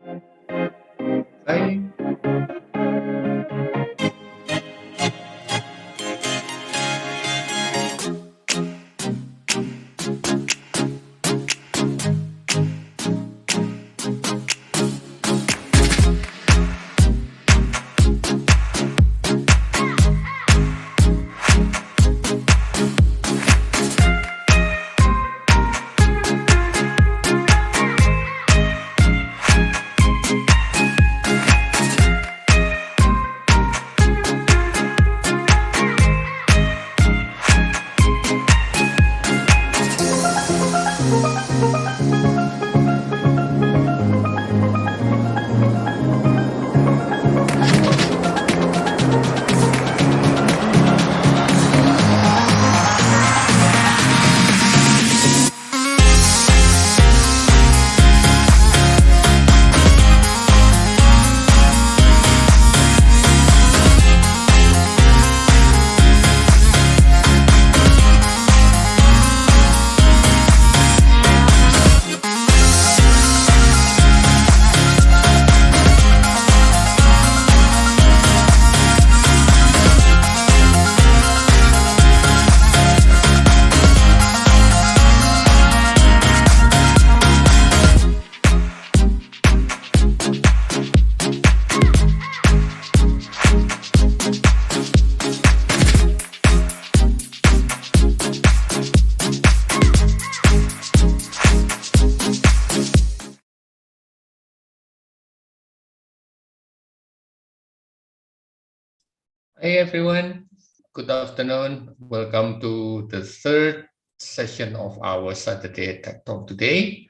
Bye. Hey everyone, good afternoon. Welcome to the third session of our Saturday Tech Talk today.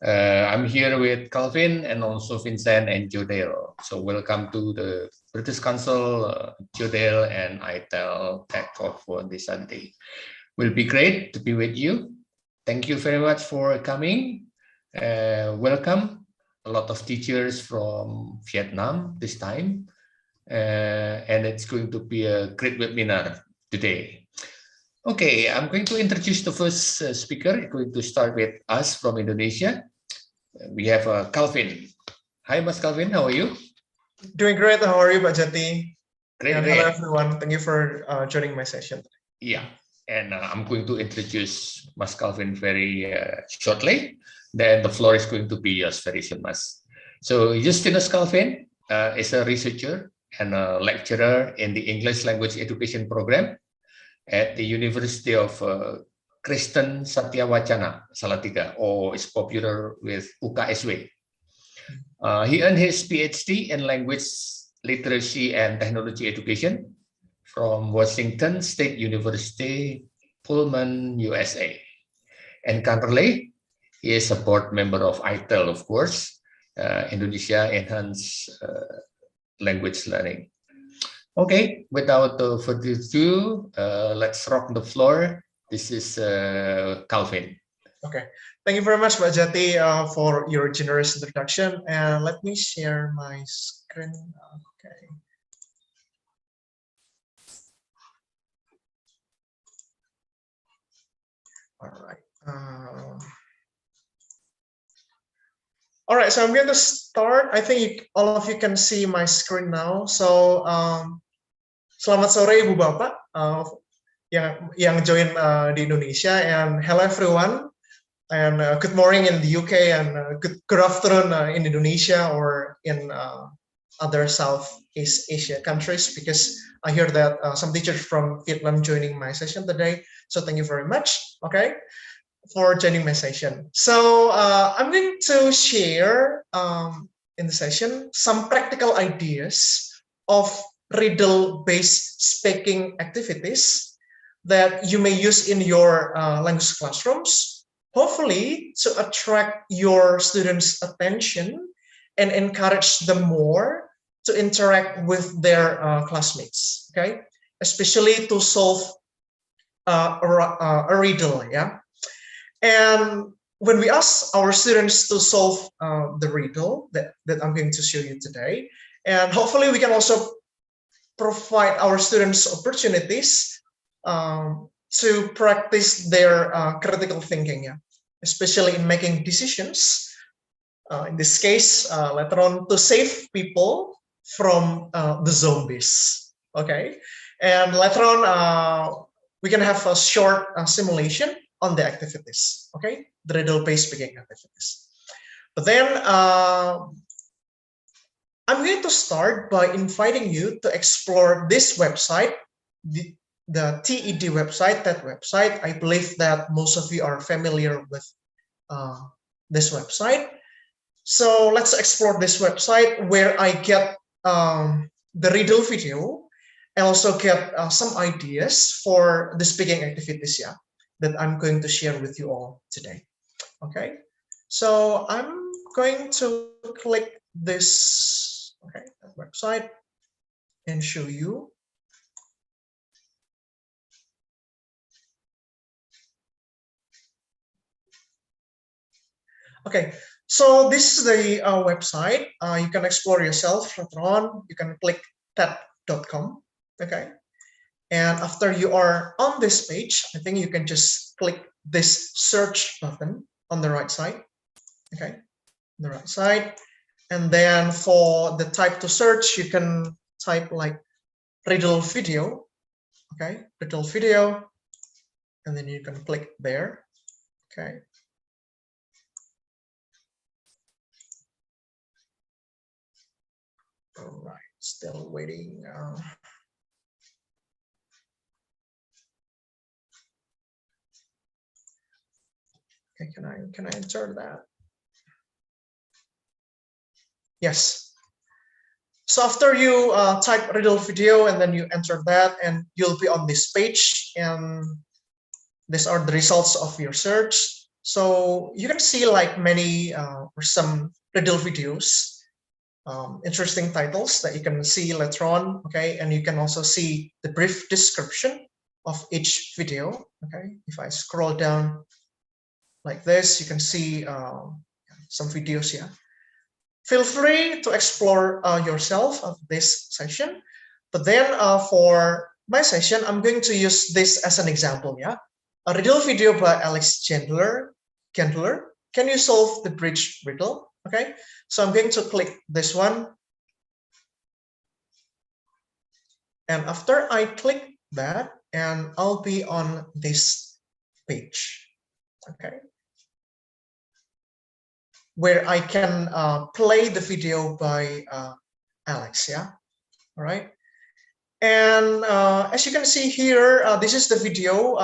I'm here with Calvin and also Vincent and Jodel. So welcome to the British Council, Jodel and iTELL Tech Talk for this Saturday. Will be great to be with you. Thank you very much for coming. Welcome. A lot of teachers from Vietnam this time. And it's going to be a great webinar today. Okay, I'm going to introduce the first speaker. It's going to start with us from Indonesia. We have Calvin. Hi, Mas Calvin. How are you? Doing great. How are you, Pak Jati? Great. Hello, everyone. Thank you for joining my session. Yeah, and I'm going to introduce Mas Calvin very shortly. Then the floor is going to be yours very soon, Mas. So Justinus Calvin is a researcher and a lecturer in the English Language Education Program at the University of Kristen Satyawacana, Salatiga, or is popular with UKSW. He earned his PhD in Language Literacy and Technology Education from Washington State University, Pullman, USA. And currently, he is a board member of iTELL, of course, Indonesia Enhanced Language Learning. Okay, without further ado, let's rock the floor. This is Calvin. Okay, thank you very much, Pak Jati, for your generous introduction. And let me share my screen. Okay. All right. All right, so I'm going to start. I think all of you can see my screen now. So, selamat sore Ibu Bapak yang join di Indonesia, and hello everyone, and good morning in the UK, and good afternoon in Indonesia or in other Southeast Asia countries, because I hear that some teachers from Vietnam joining my session today. So thank you very much. Okay, for joining my session. So I'm going to share in the session some practical ideas of riddle-based speaking activities that you may use in your language classrooms, hopefully to attract your students' attention and encourage them more to interact with their classmates, okay? Especially to solve a riddle, yeah? And when we ask our students to solve the riddle that I'm going to show you today, and hopefully we can also provide our students opportunities to practice their critical thinking, yeah? Especially in making decisions in this case, later on, to save people from the zombies. Okay, and later on, we can have a short simulation on the activities. Okay, the riddle-based speaking activities. But then I'm going to start by inviting you to explore this website, the TED website, that website. I believe that most of you are familiar with this website. So let's explore this website where I get the riddle video and also get some ideas for the speaking activities, yeah, that I'm going to share with you all today. Okay, so I'm going to click this, okay, that website and show you. Okay, so this is the website. You can explore yourself later on. You can click ted.com. Okay, and after you are on this page, I think you can just click this search button on the right side. Okay, on the right side, and then for the type to search, you can type like riddle video. Okay, riddle video, and then you can click there. Okay. All right, still waiting. Okay, can I enter that? Yes. So after you type riddle video and then you enter that, and you'll be on this page, and these are the results of your search. So you can see like many or some riddle videos, interesting titles that you can see later on. Okay, and you can also see the brief description of each video. Okay, if I scroll down like this, you can see some videos here. Feel free to explore yourself of this session. But then for my session, I'm going to use this as an example. Yeah, a riddle video by Alex Chandler. Can you solve the bridge riddle? Okay, so I'm going to click this one. And after I click that, and I'll be on this page. Okay, where I can play the video by Alex, yeah, all right. And as you can see here, this is the video,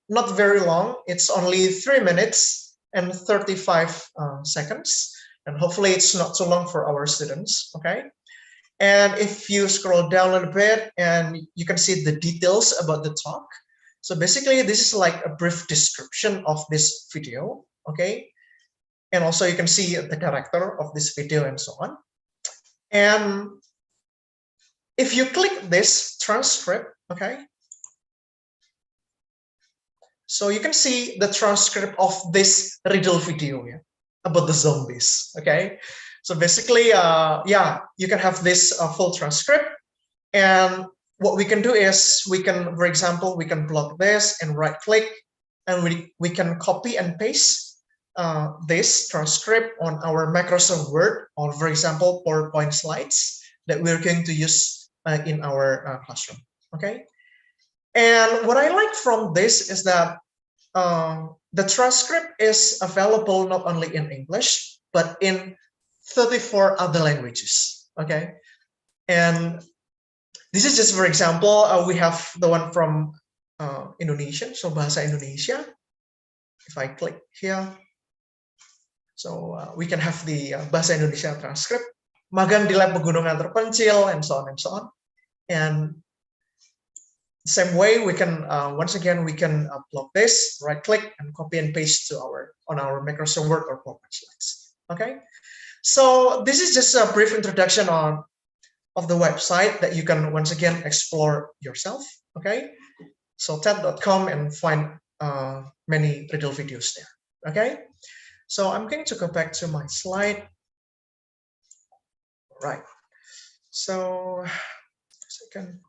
not very long. It's only 3 minutes and 35 seconds. And hopefully it's not too long for our students, okay? And if you scroll down a little bit, and you can see the details about the talk. So basically, this is like a brief description of this video, okay? And also you can see the character of this video and so on. And if you click this transcript, okay, so you can see the transcript of this riddle video, yeah, about the zombies, okay? So basically, yeah, you can have this full transcript. And what we can do is we can, for example, we can block this and right click, and we can copy and paste this transcript on our Microsoft Word, or for example, PowerPoint slides that we're going to use in our classroom, okay? And what I like from this is that the transcript is available not only in English, but in 34 other languages, okay? And this is just, for example, we have the one from Indonesian, so Bahasa Indonesia. If I click here, so we can have the Bahasa Indonesia transcript, magang di lab pegunungan terpencil, and so on and so on. And same way, we can once again we can block this, right click, and copy and paste to on our Microsoft Word or PowerPoint slides. Okay, so this is just a brief introduction of the website that you can once again explore yourself. Okay, so ted.com and find many riddle videos there. Okay, so I'm going to go back to my slide. Right, so second.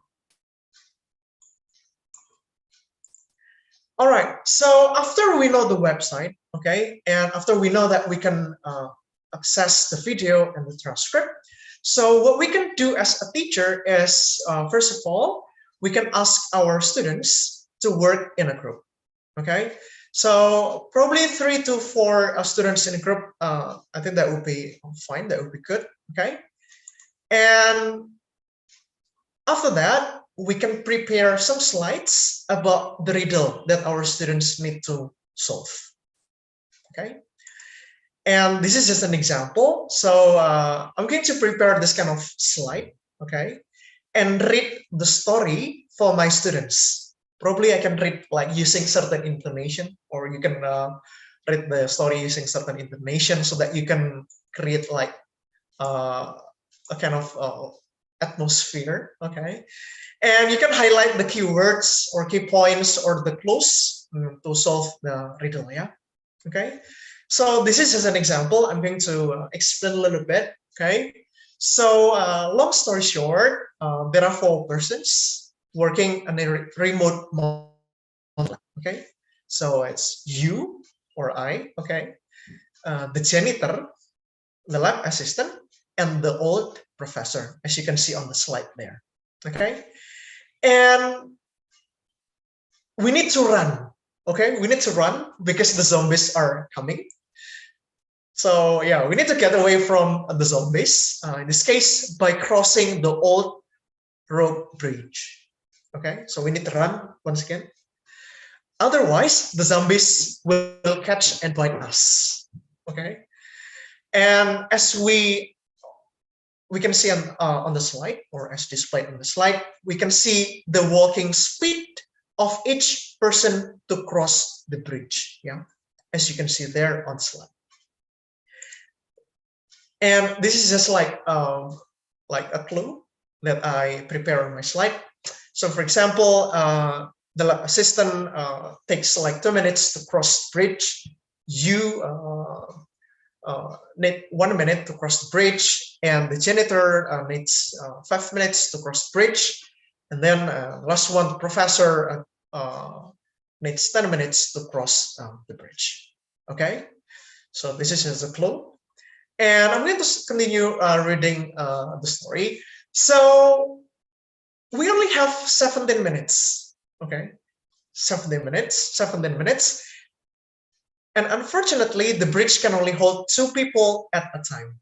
All right, so after we know the website, okay, and after we know that we can access the video and the transcript. So what we can do as a teacher is, first of all, we can ask our students to work in a group. Okay, so probably 3 to 4 students in a group. I think that would be fine. That would be good. Okay, and after that, we can prepare some slides about the riddle that our students need to solve. Okay, and this is just an example. So I'm going to prepare this kind of slide. Okay, and read the story for my students. Probably I can read like using certain information, or you can read the story using certain information so that you can create like a kind of atmosphere. Okay, and you can highlight the keywords or key points or the clues to solve the riddle. Yeah. Okay, so this is just an example. I'm going to explain a little bit. Okay, so long story short, there are 4 persons working in a remote model. Okay, so it's you or I. Okay, the janitor, the lab assistant, and the old professor, as you can see on the slide there. Okay, and we need to run. Okay, we need to run because the zombies are coming. So yeah, we need to get away from the zombies. In this case, by crossing the old road bridge. Okay, so we need to run once again. Otherwise, the zombies will catch and bite us. Okay, and as we can see on the slide, or as displayed on the slide, we can see the walking speed of each person to cross the bridge. Yeah, as you can see there on slide. And this is just like a clue that I prepare on my slide. So for example, the lab assistant takes like 2 minutes to cross the bridge. You need 1 minute to cross the bridge, and the janitor needs 5 minutes to cross the bridge. And then last one, the professor needs 10 minutes to cross the bridge. Okay, so this is just a clue. And I'm going to continue reading the story. So we only have 17 minutes. Okay, 17 minutes. And unfortunately, the bridge can only hold 2 people at a time.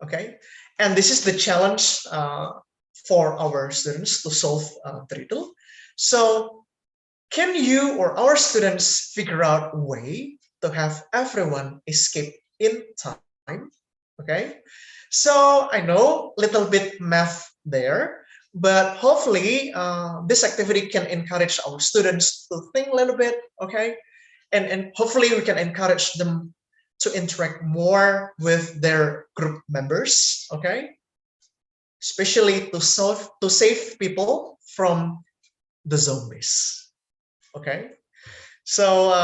Okay, and this is the challenge for our students to solve the riddle. So can you or our students figure out a way to have everyone escape in time? Okay, so I know a little bit math there, but hopefully this activity can encourage our students to think a little bit. Okay, and hopefully we can encourage them to interact more with their group members. Okay, especially to save people from the zombies. Okay, so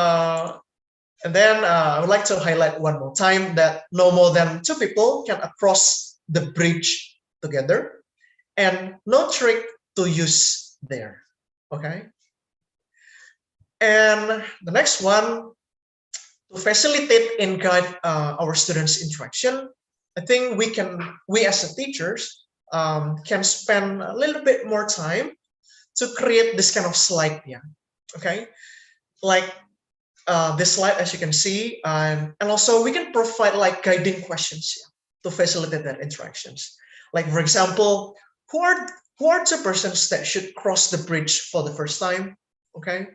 and then I would like to highlight one more time that no more than 2 people can cross the bridge together, and no trick to use there. Okay, and the next one, to facilitate and guide our students' interaction, I think we as a teachers can spend a little bit more time to create this kind of slide. Yeah. Okay, like this slide, as you can see, and also we can provide like guiding questions to facilitate that interactions. Like for example, who are 2 persons that should cross the bridge for the first time? Okay,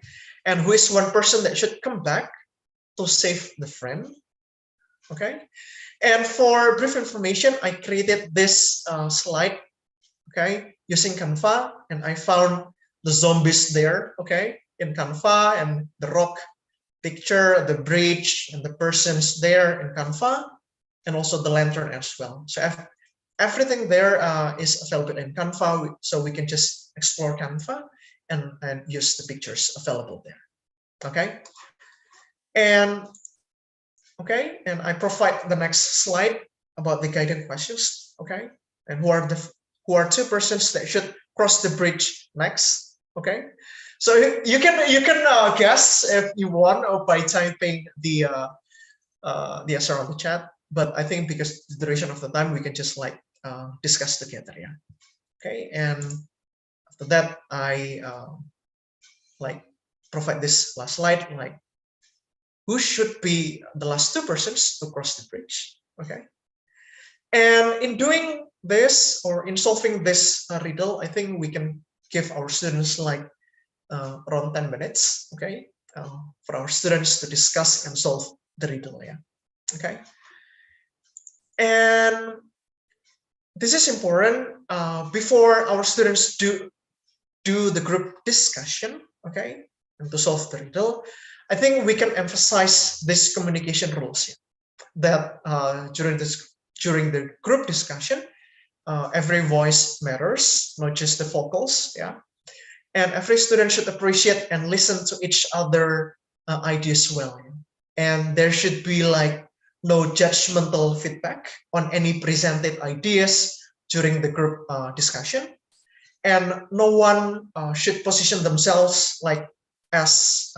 and who is 1 person that should come back to save the friend? Okay, and for brief information, I created this slide. Okay, using Canva, and I found the zombies there. Okay, in Canva, and the rock picture, the bridge, and the persons there in Canva, and also the lantern as well. So everything there is available in Canva, so we can just explore Canva and use the pictures available there. Okay, and I provide the next slide about the guided questions. Okay, and who are 2 persons that should cross the bridge next? Okay, so you can guess if you want, or by typing the answer on the chat. but I think because the duration of the time, we can just like discuss together, yeah. Okay, and after that, I like provide this last slide, like who should be the last two persons to cross the bridge, okay? And in doing this, or in solving this riddle, I think we can give our students like around 10 minutes, okay, for our students to discuss and solve the riddle, yeah, okay. And this is important before our students do the group discussion, okay, and to solve the riddle. I think we can emphasize this communication rules, yeah, that during the group discussion, every voice matters, not just the vocals, yeah. And every student should appreciate and listen to each other ideas well. And there should be like no judgmental feedback on any presented ideas during the group discussion. And no one should position themselves like as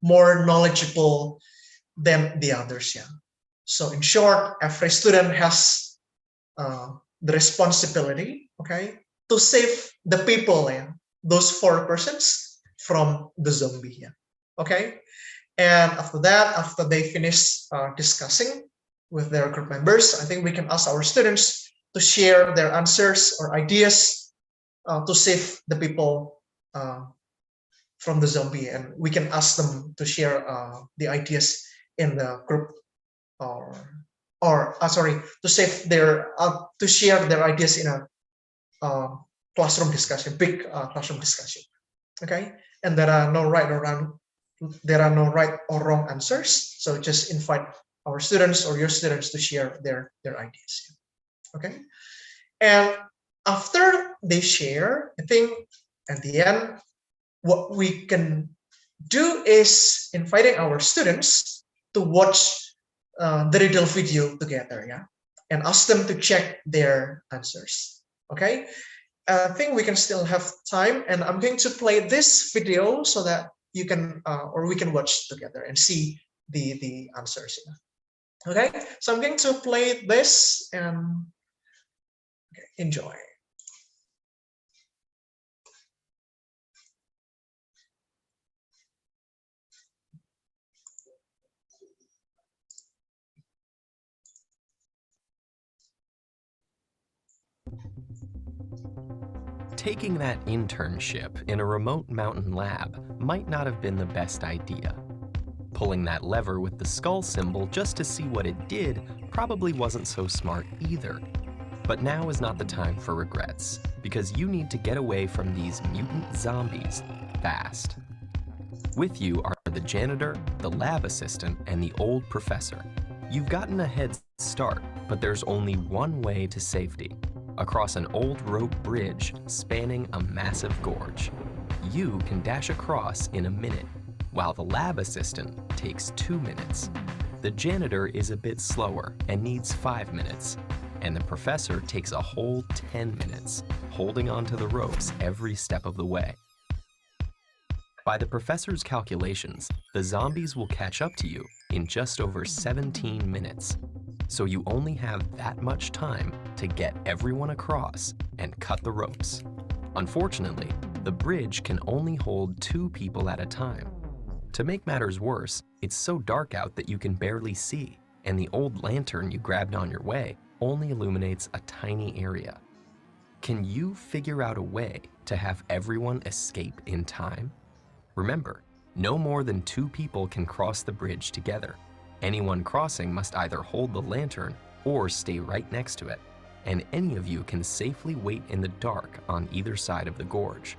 more knowledgeable than the others. Yeah. So in short, every student has the responsibility, okay, to save the people, yeah, those 4 persons from the zombie, yeah, okay. And after that, after they finish discussing with their group members, I think we can ask our students to share their answers or ideas to save the people from the zombie, and we can ask them to share the ideas in the group, sorry, to save their to share their ideas in a classroom discussion, big classroom discussion, okay. And there are no right or wrong answers, so just invite our students or your students to share their ideas, okay. And after they share, I think at the end, what we can do is inviting our students to watch the riddle video together, yeah, and ask them to check their answers, okay. I think we can still have time, and I'm going to play this video so that you can or we can watch together and see the answers, yeah. Okay. So I'm going to play this and okay, enjoy. Taking that internship in a remote mountain lab might not have been the best idea. Pulling that lever with the skull symbol just to see what it did probably wasn't so smart either. But now is not the time for regrets, because you need to get away from these mutant zombies fast. With you are the janitor, the lab assistant, and the old professor. You've gotten a head start, but there's only one way to safety. Across an old rope bridge spanning a massive gorge. You can dash across in a minute, while the lab assistant takes 2 minutes. The janitor is a bit slower and needs 5 minutes, and the professor takes a whole 10 minutes, holding onto the ropes every step of the way. By the professor's calculations, the zombies will catch up to you in just over 17 minutes. So you only have that much time to get everyone across and cut the ropes. Unfortunately, the bridge can only hold 2 people at a time. To make matters worse, it's so dark out that you can barely see, and the old lantern you grabbed on your way only illuminates a tiny area. Can you figure out a way to have everyone escape in time? Remember, no more than 2 people can cross the bridge together. Anyone crossing must either hold the lantern or stay right next to it, and any of you can safely wait in the dark on either side of the gorge.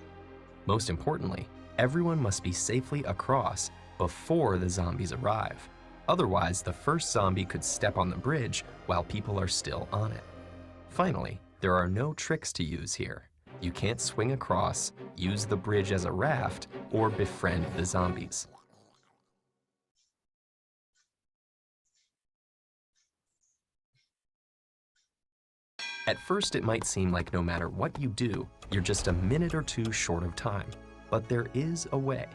Most importantly, everyone must be safely across before the zombies arrive. Otherwise, the first zombie could step on the bridge while people are still on it. Finally, there are no tricks to use here. You can't swing across, use the bridge as a raft, or befriend the zombies. At first, it might seem like no matter what you do, you're just a minute or 2 short of time, but there is a way.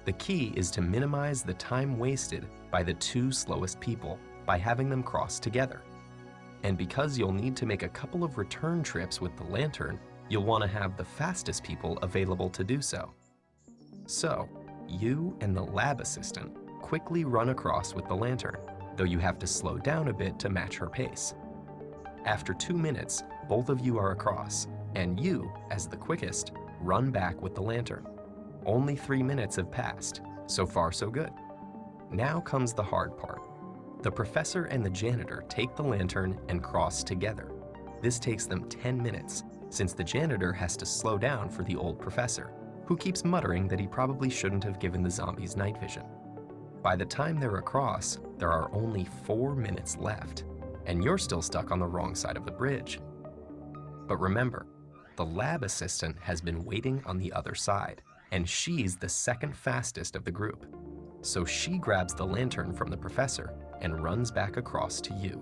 The key is to minimize the time wasted by the 2 slowest people by having them cross together. And because you'll need to make a couple of return trips with the lantern, you'll want to have the fastest people available to do so. So, you and the lab assistant quickly run across with the lantern, though you have to slow down a bit to match her pace. After 2 minutes, both of you are across, and you, as the quickest, run back with the lantern. Only 3 minutes have passed. So far, so good. Now comes the hard part. The professor and the janitor take the lantern and cross together. This takes them 10 minutes, since the janitor has to slow down for the old professor, who keeps muttering that he probably shouldn't have given the zombies night vision. By the time they're across, there are only 4 minutes left, and you're still stuck on the wrong side of the bridge. But remember, the lab assistant has been waiting on the other side, and she's the second fastest of the group. So she grabs the lantern from the professor and runs back across to you.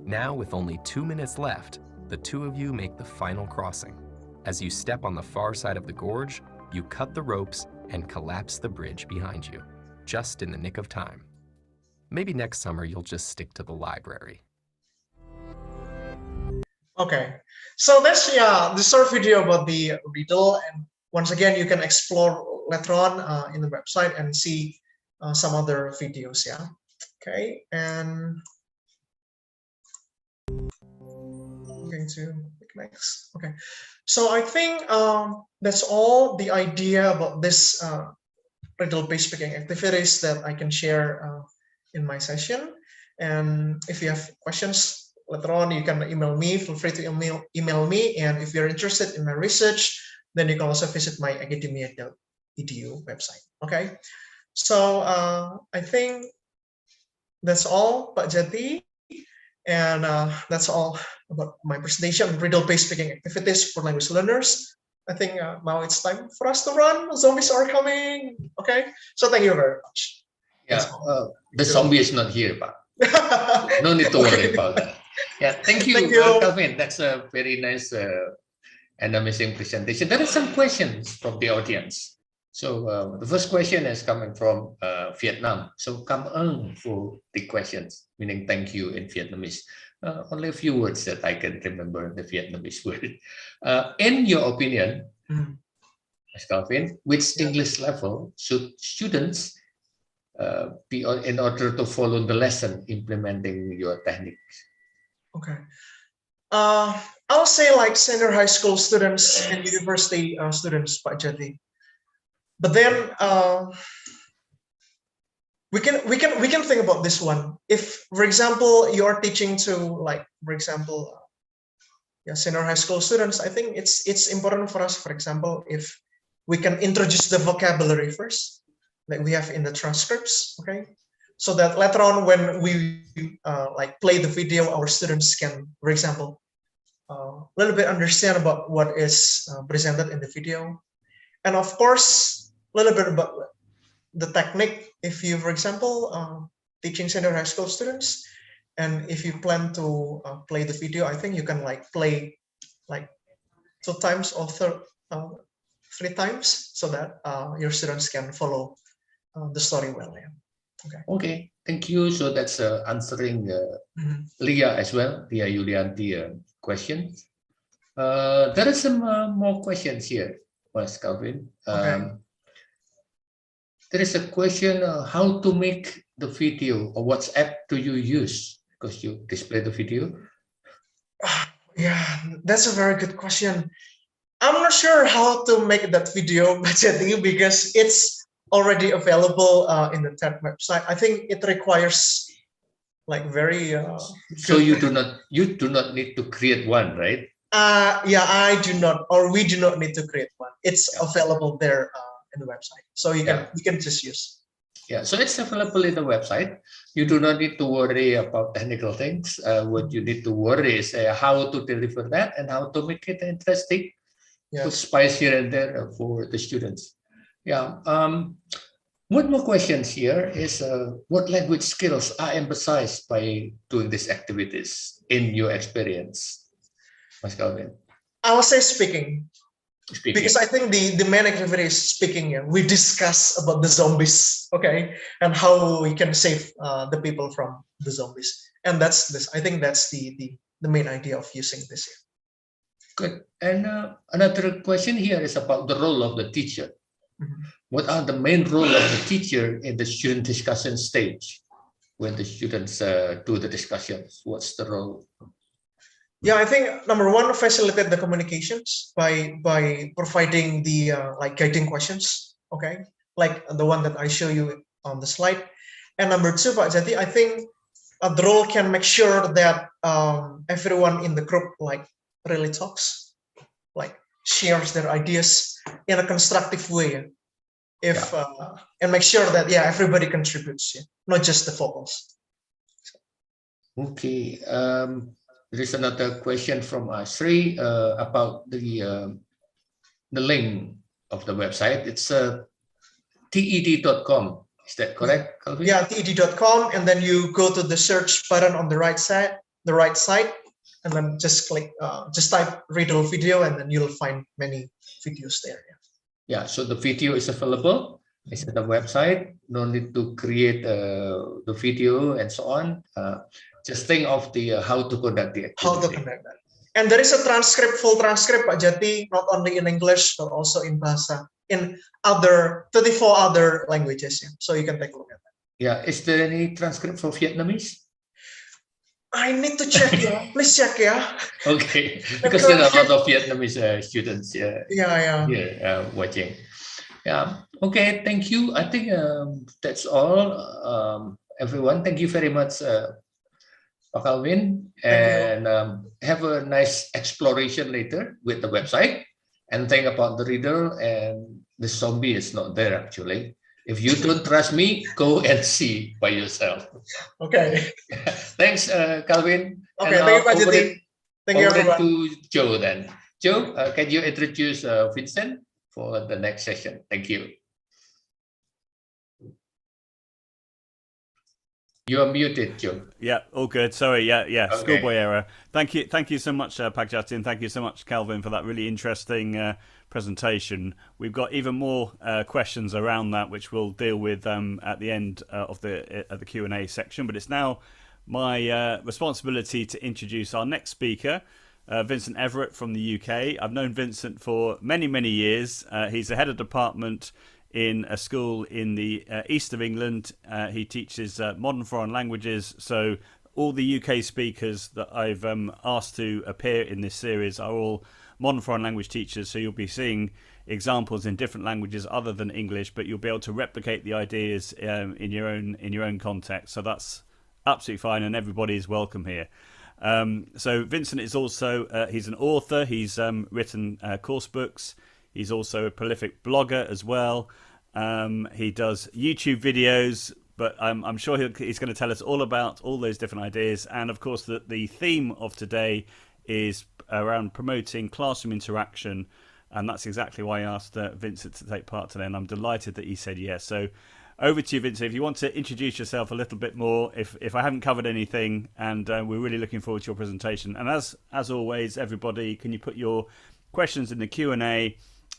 Now, with only 2 minutes left, the two of you make the final crossing. As you step on the far side of the gorge, you cut the ropes and collapse the bridge behind you, just in the nick of time. Maybe next summer you'll just stick to the library. Okay, so that's the short video about the riddle, and once again you can explore later on in the website and see some other videos. Yeah, okay, and I'm going to click next. Okay, so I think that's all the idea about this riddle-based speaking activities that I can share in my session. And if you have questions later on, you can email me. Feel free to email me. And if you're interested in my research, then you can also visit my academia.edu website. Okay, so I think that's all, Pak Jati. And that's all about my presentation, riddle-based speaking activities for language learners. I think now it's time for us to run. Zombies are coming. Okay, so thank you very much. Yeah, the zombie is not here, Pak. No need to worry about that. Yeah, thank you, Calvin. That's a very nice and amazing presentation. There are some questions from the audience. So the first question is coming from Vietnam. So cảm ơn for the questions, meaning thank you in Vietnamese. Only a few words that I can remember the Vietnamese word. In your opinion, Ms. Calvin, which English level should students be on in order to follow the lesson implementing your techniques? Okay. I'll say like senior high school students and university students, Pak Jati. But then we can think about this one. If, for example, you are teaching to, like, for example, senior high school students, I think it's important for us, for example, if we can introduce the vocabulary first, like we have in the transcripts, okay? So that later on when we like play the video, our students can, for example, a little bit understand about what is presented in the video. And of course, a little bit about the technique. If you, for example, teaching senior high school students, and if you plan to play the video, I think you can like play like 2 times or 3 times so that your students can follow the story well. Yeah. Okay. Okay, thank you. So that's answering Leah as well, Leah Yulianti question. There are some more questions here, Mas Calvin. Okay. There is a question, how to make the video, or what app do you use? Because you display the video. Yeah, that's a very good question. I'm not sure how to make that video, because it's already available in the TED website. I think it requires like very. So you do not need to create one, right? Yeah, I do not, or we do not need to create one. It's available there in the website, so you can just use. Yeah, so it's available in the website. You do not need to worry about technical things. What you need to worry is how to deliver that and how to make it interesting. Put spice here and there for the students. Yeah. One more question here is what language skills are emphasized by doing these activities in your experience, Mas Calvin? I will say speaking. Speaking. Because I think the main activity is speaking. Yeah. We discuss about the zombies, okay, and how we can save the people from the zombies. And that's this. I think that's the main idea of using this. Yeah. Good. And another question here is about the role of the teacher. What are the main role of the teacher in the student discussion stage when the students do the discussions? What's the role? Yeah, I think number one, facilitate the communications by providing the like guiding questions, okay, like the one that I show you on the slide. And number two, Pak Jati, I think the role can make sure that everyone in the group like really talks, like shares their ideas in a constructive way. If and make sure that everybody contributes, not just the vocals. Okay. There is another question from Sri about the link of the website. It's TED.com. Is that correct, Calvin? Yeah, TED.com, and then you go to the search button on the right side, and then just click, just type riddle video, and then you'll find many videos there. Yeah, so the video is available. It's at the website. No need to create the video and so on. Just think of the how to conduct the activity. How to conduct that. And there is a transcript, full transcript, Pak Jati, not only in English, but also in Bahasa, in 34 other languages. Yeah. So you can take a look at that. Yeah, is there any transcript for Vietnamese? I need to check, yeah. Please check, yeah. Okay, because there are a lot of Vietnamese students watching. Yeah, okay, thank you. I think that's all, everyone. Thank you very much, Pak Calvin, and have a nice exploration later with the website, and think about the riddle, and the zombie is not there actually. If you don't trust me, go and see by yourself. Okay. Thanks, Calvin. Okay, thank you, Pak Jati. Thank you, everyone. To Joe then. Joe, can you introduce Vincent for the next session? Thank you. You are muted, Joe. Yeah, all good. Sorry, yeah. Okay. Schoolboy error. Thank you so much, Pak Jati, and thank you so much, Calvin, for that really interesting presentation. We've got even more questions around that, which we'll deal with at the end of the Q&A section. But it's now my responsibility to introduce our next speaker, Vincent Everett from the UK. I've known Vincent for many, many years. He's the head of department in a school in the east of England. He teaches modern foreign languages. So all the UK speakers that I've asked to appear in this series are all modern foreign language teachers. So you'll be seeing examples in different languages other than English, but you'll be able to replicate the ideas in your own context. So that's absolutely fine, and everybody is welcome here. So Vincent is also he's an author. He's written course books. He's also a prolific blogger as well. He does YouTube videos, but I'm sure he's going to tell us all about all those different ideas. And of course, the theme of today is around promoting classroom interaction. And that's exactly why I asked Vincent to take part today. And I'm delighted that he said yes. So over to you, Vincent. If you want to introduce yourself a little bit more, if I haven't covered anything, and we're really looking forward to your presentation. And as always, everybody, can you put your questions in the Q&A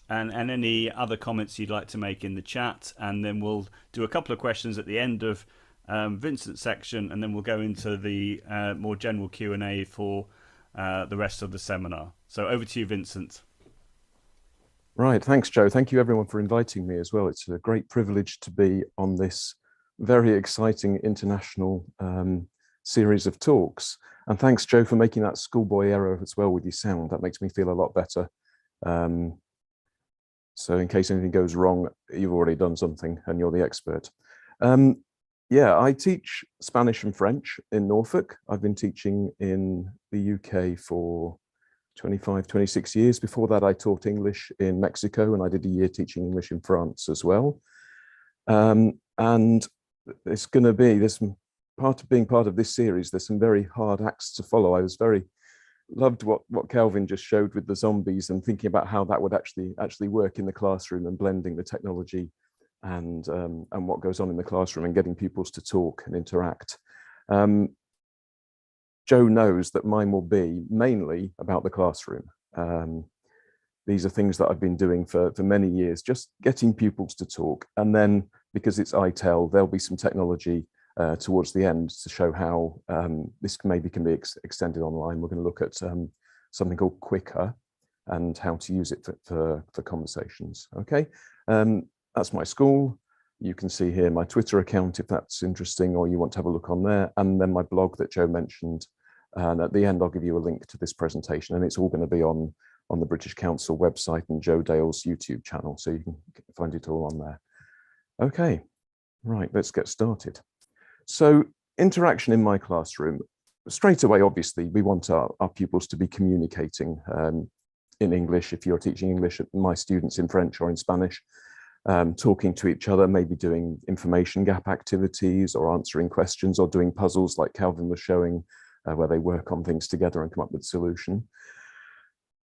and any other comments you'd like to make in the chat, and then we'll do a couple of questions at the end of Vincent's section, and then we'll go into the more general Q&A for the rest of the seminar. So over to you, Vincent. Right, thanks, Joe. Thank you, everyone, for inviting me as well. It's a great privilege to be on this very exciting international series of talks. And thanks, Joe, for making that schoolboy error as well with your sound. That makes me feel a lot better. So in case anything goes wrong, you've already done something and you're the expert. Yeah, I teach Spanish and French in Norfolk. I've been teaching in the UK for 25, 26 years. Before that, I taught English in Mexico, and I did a year teaching English in France as well. And it's going to be, there's some being part of this series, there's some very hard acts to follow. I was loved what Calvin just showed with the zombies, and thinking about how that would actually work in the classroom, and blending the technology and what goes on in the classroom, and getting pupils to talk and interact. Joe knows that mine will be mainly about the classroom. These are things that I've been doing for many years, just getting pupils to talk. And then because it's iTELL, there'll be some technology towards the end to show how this maybe can be extended online. We're going to look at something called QWIQR and how to use it for conversations. Okay, that's my school. You can see here my Twitter account if that's interesting or you want to have a look on there, and then my blog that Joe mentioned. And at the end, I'll give you a link to this presentation, and it's all going to be on the British Council website and Joe Dale's YouTube channel, so you can find it all on there. Okay, right, let's get started. So interaction in my classroom, straight away, obviously, we want our pupils to be communicating in English. If you're teaching English, my students in French or in Spanish, talking to each other, maybe doing information gap activities or answering questions or doing puzzles like Calvin was showing, where they work on things together and come up with a solution.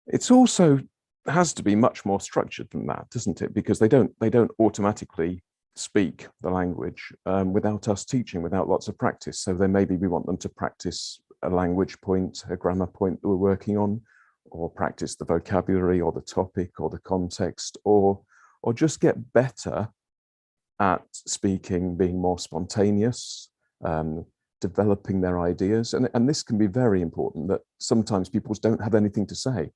It's also has to be much more structured than that, doesn't it? Because they don't automatically speak the language without us teaching, without lots of practice. So then maybe we want them to practice a language point, a grammar point that we're working on, or practice the vocabulary or the topic or the context, or just get better at speaking, being more spontaneous, developing their ideas. And this can be very important, that sometimes pupils don't have anything to say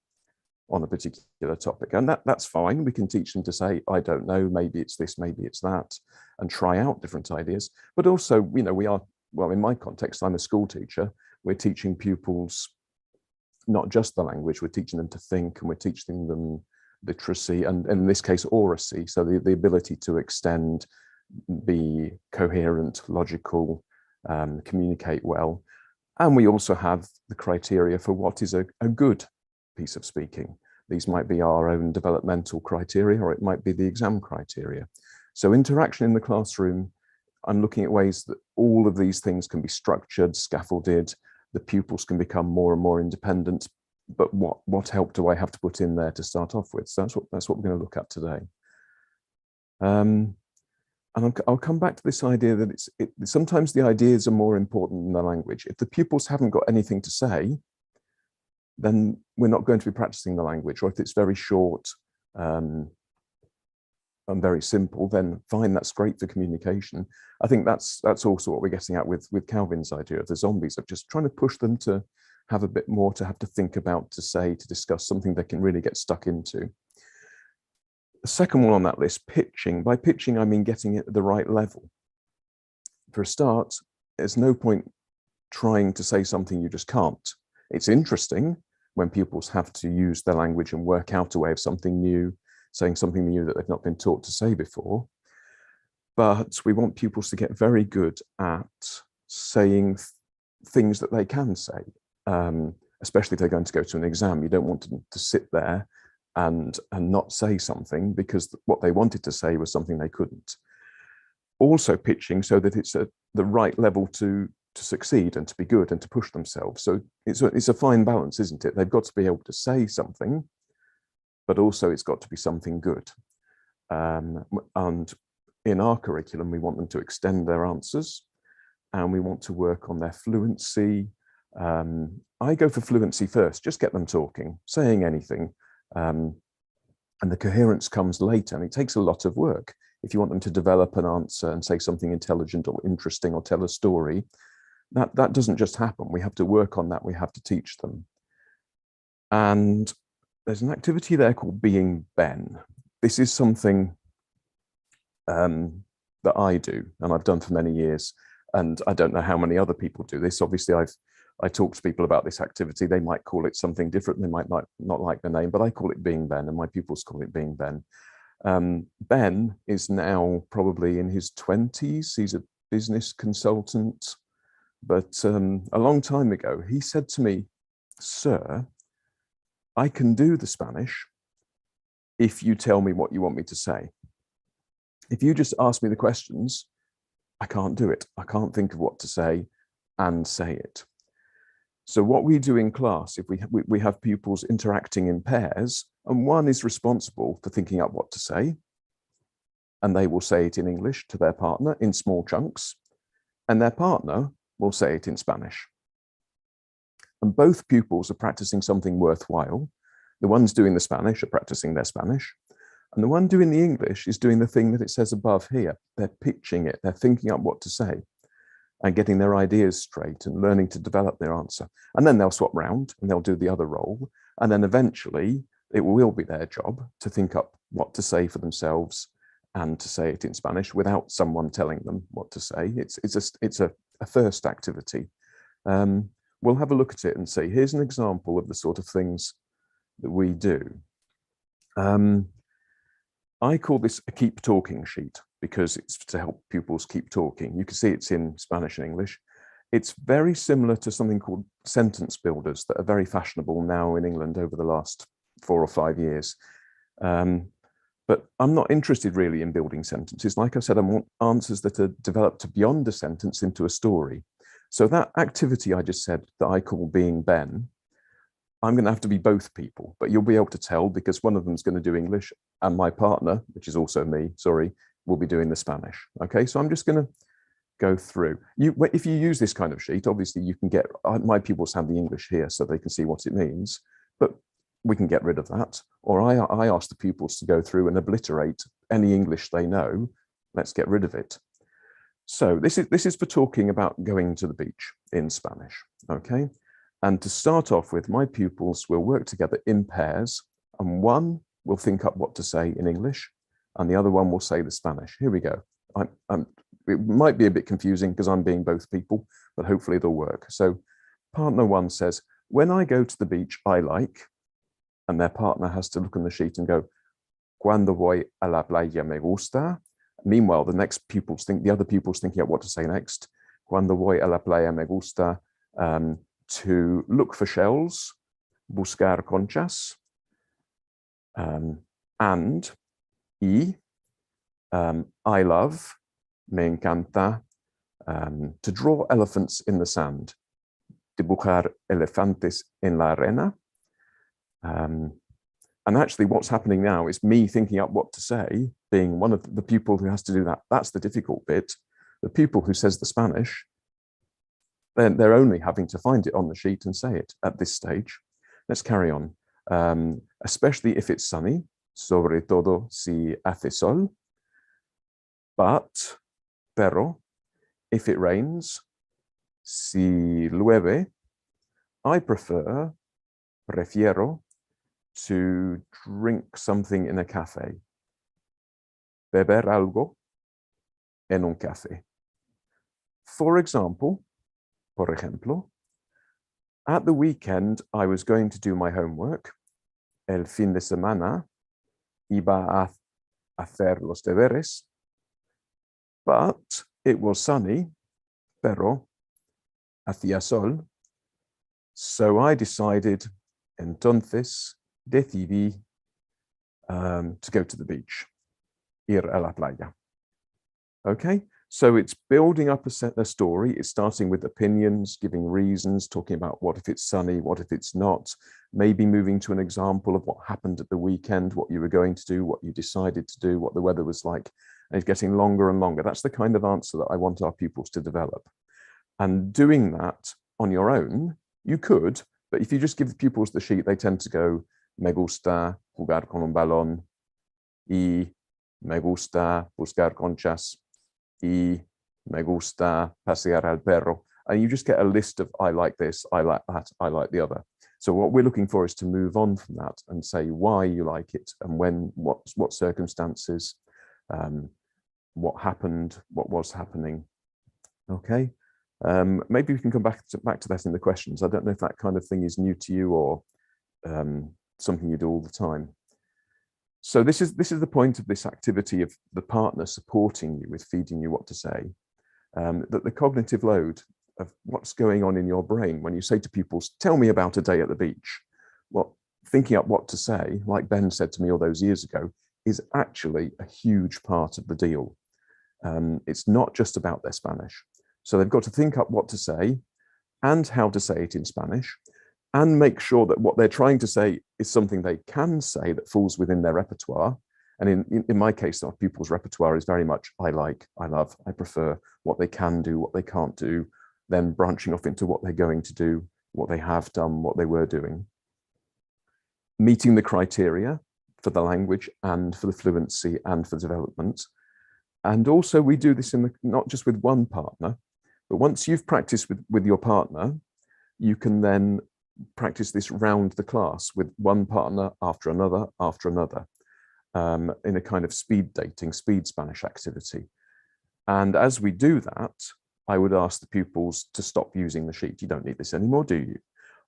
on a particular topic, and that's fine. We can teach them to say, I don't know, maybe it's this, maybe it's that, and try out different ideas. But also, you know, we are, well, in my context, I'm a school teacher. We're teaching pupils not just the language, we're teaching them to think, and we're teaching them literacy, and in this case, oracy, so the ability to extend, be coherent, logical, communicate well. And we also have the criteria for what is a good piece of speaking. These might be our own developmental criteria, or it might be the exam criteria. So interaction in the classroom, I'm looking at ways that all of these things can be structured, scaffolded, the pupils can become more and more independent. But what help do I have to put in there to start off with? So that's what we're going to look at today. And I'll come back to this idea that sometimes the ideas are more important than the language. If the pupils haven't got anything to say, then we're not going to be practicing the language. Or if it's very short and very simple, then fine, that's great for communication. I think that's also what we're getting at with Calvin's idea of the zombies, of just trying to push them to have a bit more to have to think about, to say, to discuss something they can really get stuck into. The second one on that list, pitching. By pitching, I mean getting it at the right level. For a start, there's no point trying to say something you just can't. It's interesting when pupils have to use their language and work out a way of something new, saying something new that they've not been taught to say before. But we want pupils to get very good at saying things that they can say, especially if they're going to go to an exam. You don't want them to sit there and not say something because what they wanted to say was something they couldn't. Also pitching so that it's at the right level to succeed and to be good and to push themselves. So it's a fine balance, isn't it? They've got to be able to say something, but also it's got to be something good. And in our curriculum, we want them to extend their answers, and we want to work on their fluency. I go for fluency first, just get them talking, saying anything. And the coherence comes later, and it takes a lot of work. If you want them to develop an answer and say something intelligent or interesting or tell a story, that doesn't just happen. We have to work on that. We have to teach them. And there's an activity there called Being Ben. This is something that I do, and I've done for many years. And I don't know how many other people do this. Obviously, I talk to people about this activity. They might call it something different. They might not like the name, but I call it Being Ben, and my pupils call it Being Ben. Ben is now probably in his 20s. He's a business consultant. But a long time ago, he said to me, "Sir, I can do the Spanish if you tell me what you want me to say. If you just ask me the questions, I can't do it. I can't think of what to say and say it." So what we do in class, if we have pupils interacting in pairs, and one is responsible for thinking up what to say, and they will say it in English to their partner in small chunks, and their partner will say it in Spanish. And both pupils are practicing something worthwhile. The ones doing the Spanish are practicing their Spanish. And the one doing the English is doing the thing that it says above here. They're pitching it, they're thinking up what to say and getting their ideas straight and learning to develop their answer. And then they'll swap round and they'll do the other role. And then eventually it will be their job to think up what to say for themselves and to say it in Spanish without someone telling them what to say. It's a first activity. We'll have a look at it and see, here's an example of the sort of things that we do. I call this a keep talking sheet because it's to help pupils keep talking. You can see it's in Spanish and English. It's very similar to something called sentence builders that are very fashionable now in England over the last 4 or 5 years. But I'm not interested really in building sentences. Like I said, I want answers that are developed beyond a sentence into a story. So that activity I just said that I call being Ben, I'm going to have to be both people, but you'll be able to tell because one of them is going to do English and my partner, which is also me, sorry, will be doing the Spanish. Okay, so I'm just going to go through. If you use this kind of sheet, obviously you can get, my pupils have the English here so they can see what it means, but we can get rid of that. Or I ask the pupils to go through and obliterate any English they know. Let's get rid of it. So this is for talking about going to the beach in Spanish, okay? And to start off with, my pupils will work together in pairs, and one will think up what to say in English, and the other one will say the Spanish. Here we go. It might be a bit confusing because I'm being both people, but hopefully it'll work. So partner one says, when I go to the beach, I like, and their partner has to look on the sheet and go, cuando voy a la playa me gusta. Meanwhile, the other pupils thinking out what to say next. Cuando voy a la playa me gusta, to look for shells, buscar conchas, and I love, me encanta, to draw elephants in the sand, dibujar elefantes en la arena. And actually what's happening now is me thinking up what to say, being one of the pupil who has to do that. That's the difficult bit. The pupil who says the Spanish, then they're only having to find it on the sheet and say it at this stage. Let's carry on. Especially if it's sunny, sobre todo si hace sol. But, pero, if it rains, si llueve, I prefiero, to drink something in a cafe. Beber algo en un café. For example, por ejemplo, at the weekend, I was going to do my homework. El fin de semana, iba a hacer los deberes. But it was sunny, pero hacía sol. So I decided, entonces, decidí to go to the beach, ir a la playa. Okay, so it's building up a story. It's starting with opinions, giving reasons, talking about what if it's sunny, what if it's not, maybe moving to an example of what happened at the weekend, what you were going to do, what you decided to do, what the weather was like, and it's getting longer and longer. That's the kind of answer that I want our pupils to develop. And doing that on your own, you could, but if you just give the pupils the sheet, they tend to go, me gusta jugar con un balón, y me gusta buscar conchas, y me gusta pasear al perro. And you just get a list of, I like this, I like that, I like the other. So what we're looking for is to move on from that and say why you like it and when, what circumstances, what happened, what was happening. Okay. Maybe we can come back to that in the questions. I don't know if that kind of thing is new to you or something you do all the time. So this is the point of this activity of the partner supporting you with feeding you what to say, that the cognitive load of what's going on in your brain when you say to pupils, tell me about a day at the beach. Well, thinking up what to say, like Ben said to me all those years ago, is actually a huge part of the deal. It's not just about their Spanish. So they've got to think up what to say and how to say it in Spanish, and make sure that what they're trying to say is something they can say that falls within their repertoire. And in my case, our pupils' repertoire is very much I like, I love, I prefer, what they can do, what they can't do, then branching off into what they're going to do, what they have done, what they were doing. meeting the criteria for the language and for the fluency and for development. And also we do this not just with one partner, but once you've practiced with your partner, you can then practice this round the class with one partner after another, in a kind of speed dating, speed Spanish activity. And as we do that, I would ask the pupils to stop using the sheet. You don't need this anymore, do you?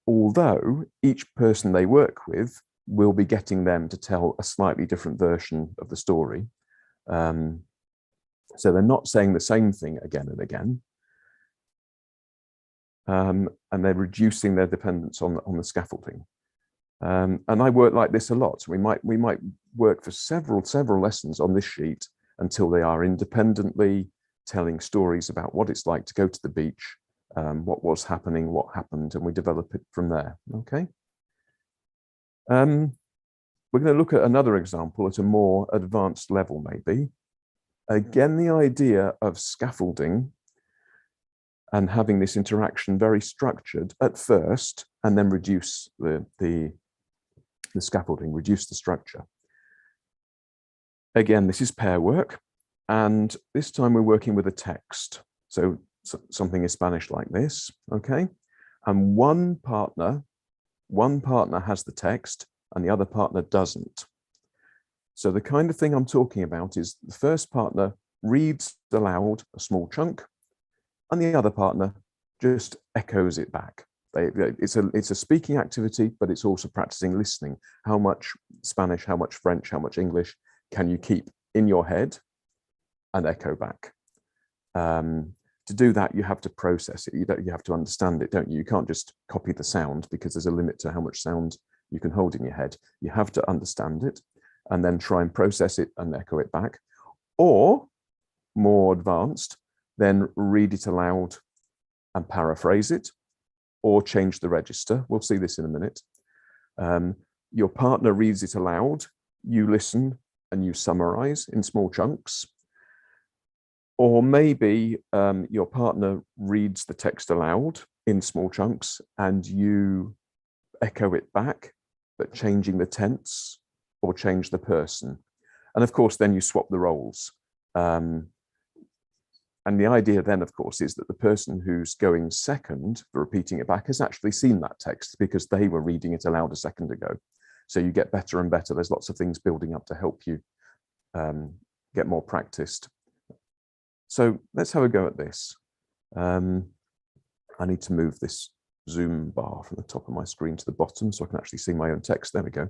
Although each person they work with will be getting them to tell a slightly different version of the story. So they're not saying the same thing again and again. And they're reducing their dependence on the scaffolding. And I work like this a lot. We might work for several lessons on this sheet until they are independently telling stories about what it's like to go to the beach, what was happening, what happened, and we develop it from there. Okay. We're going to look at another example at a more advanced level, maybe. Again, the idea of scaffolding and having this interaction very structured at first, and then reduce the scaffolding, reduce the structure. Again, this is pair work, and this time we're working with a text. So something in Spanish like this, okay? And one partner has the text and the other partner doesn't. So the kind of thing I'm talking about is the first partner reads aloud a small chunk, and the other partner just echoes it back. It's a speaking activity, but it's also practicing listening. How much Spanish, how much French, how much English can you keep in your head and echo back? To do that, you have to process it. You have to understand it, don't you? You can't just copy the sound because there's a limit to how much sound you can hold in your head. You have to understand it and then try and process it and echo it back. Or, more advanced, then read it aloud and paraphrase it, or change the register. We'll see this in a minute. Your partner reads it aloud, you listen and you summarize in small chunks. Or maybe your partner reads the text aloud in small chunks and you echo it back, but changing the tense or change the person. And of course, then you swap the roles. And the idea then, of course, is that the person who's going second for repeating it back has actually seen that text because they were reading it aloud a second ago. So you get better and better. There's lots of things building up to help you get more practiced. So let's have a go at this. I need to move this Zoom bar from the top of my screen to the bottom so I can actually see my own text. There we go.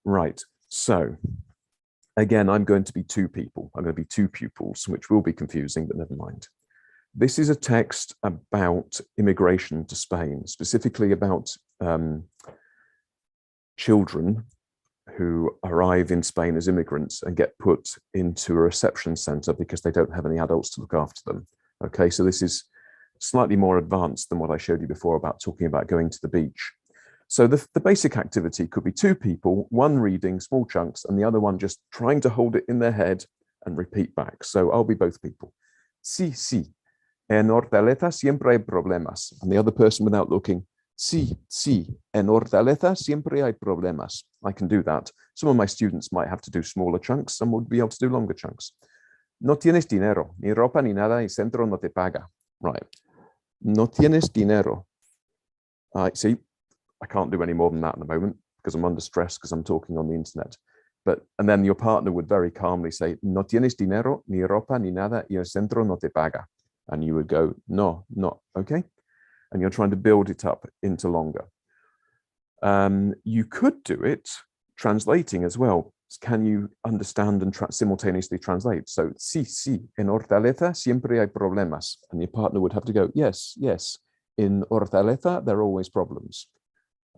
Right, so again, I'm going to be two people. I'm going to be two pupils, which will be confusing, but never mind. This is a text about immigration to Spain, specifically about children who arrive in Spain as immigrants and get put into a reception center because they don't have any adults to look after them. Okay, so this is slightly more advanced than what I showed you before about talking about going to the beach. So the basic activity could be two people, one reading small chunks and the other one just trying to hold it in their head and repeat back. So I'll be both people. Sí, sí. En Hortaleza siempre hay problemas. And the other person without looking, sí, sí. En Hortaleza siempre hay problemas. I can do that. Some of my students might have to do smaller chunks. Some would be able to do longer chunks. No tienes dinero, ni ropa ni nada, y centro no te paga. Right. No tienes dinero. See, I can't do any more than that at the moment because I'm under stress because I'm talking on the internet. And then your partner would very calmly say, no tienes dinero, ni ropa, ni nada, y el centro no te paga. And you would go, no, okay? And you're trying to build it up into longer. You could do it translating as well. Can you understand and simultaneously translate? So, sí, sí, en Hortaleza siempre hay problemas. And your partner would have to go, yes, yes. In Hortaleza, there are always problems.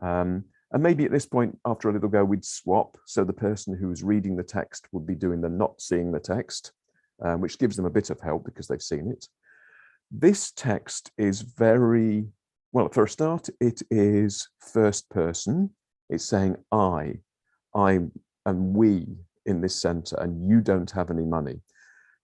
And maybe at this point, after a little go, we'd swap. So the person who's reading the text would be doing the not seeing the text, which gives them a bit of help because they've seen it. This text is very, well, for a start, it is first person. It's saying I and we in this center, and you don't have any money.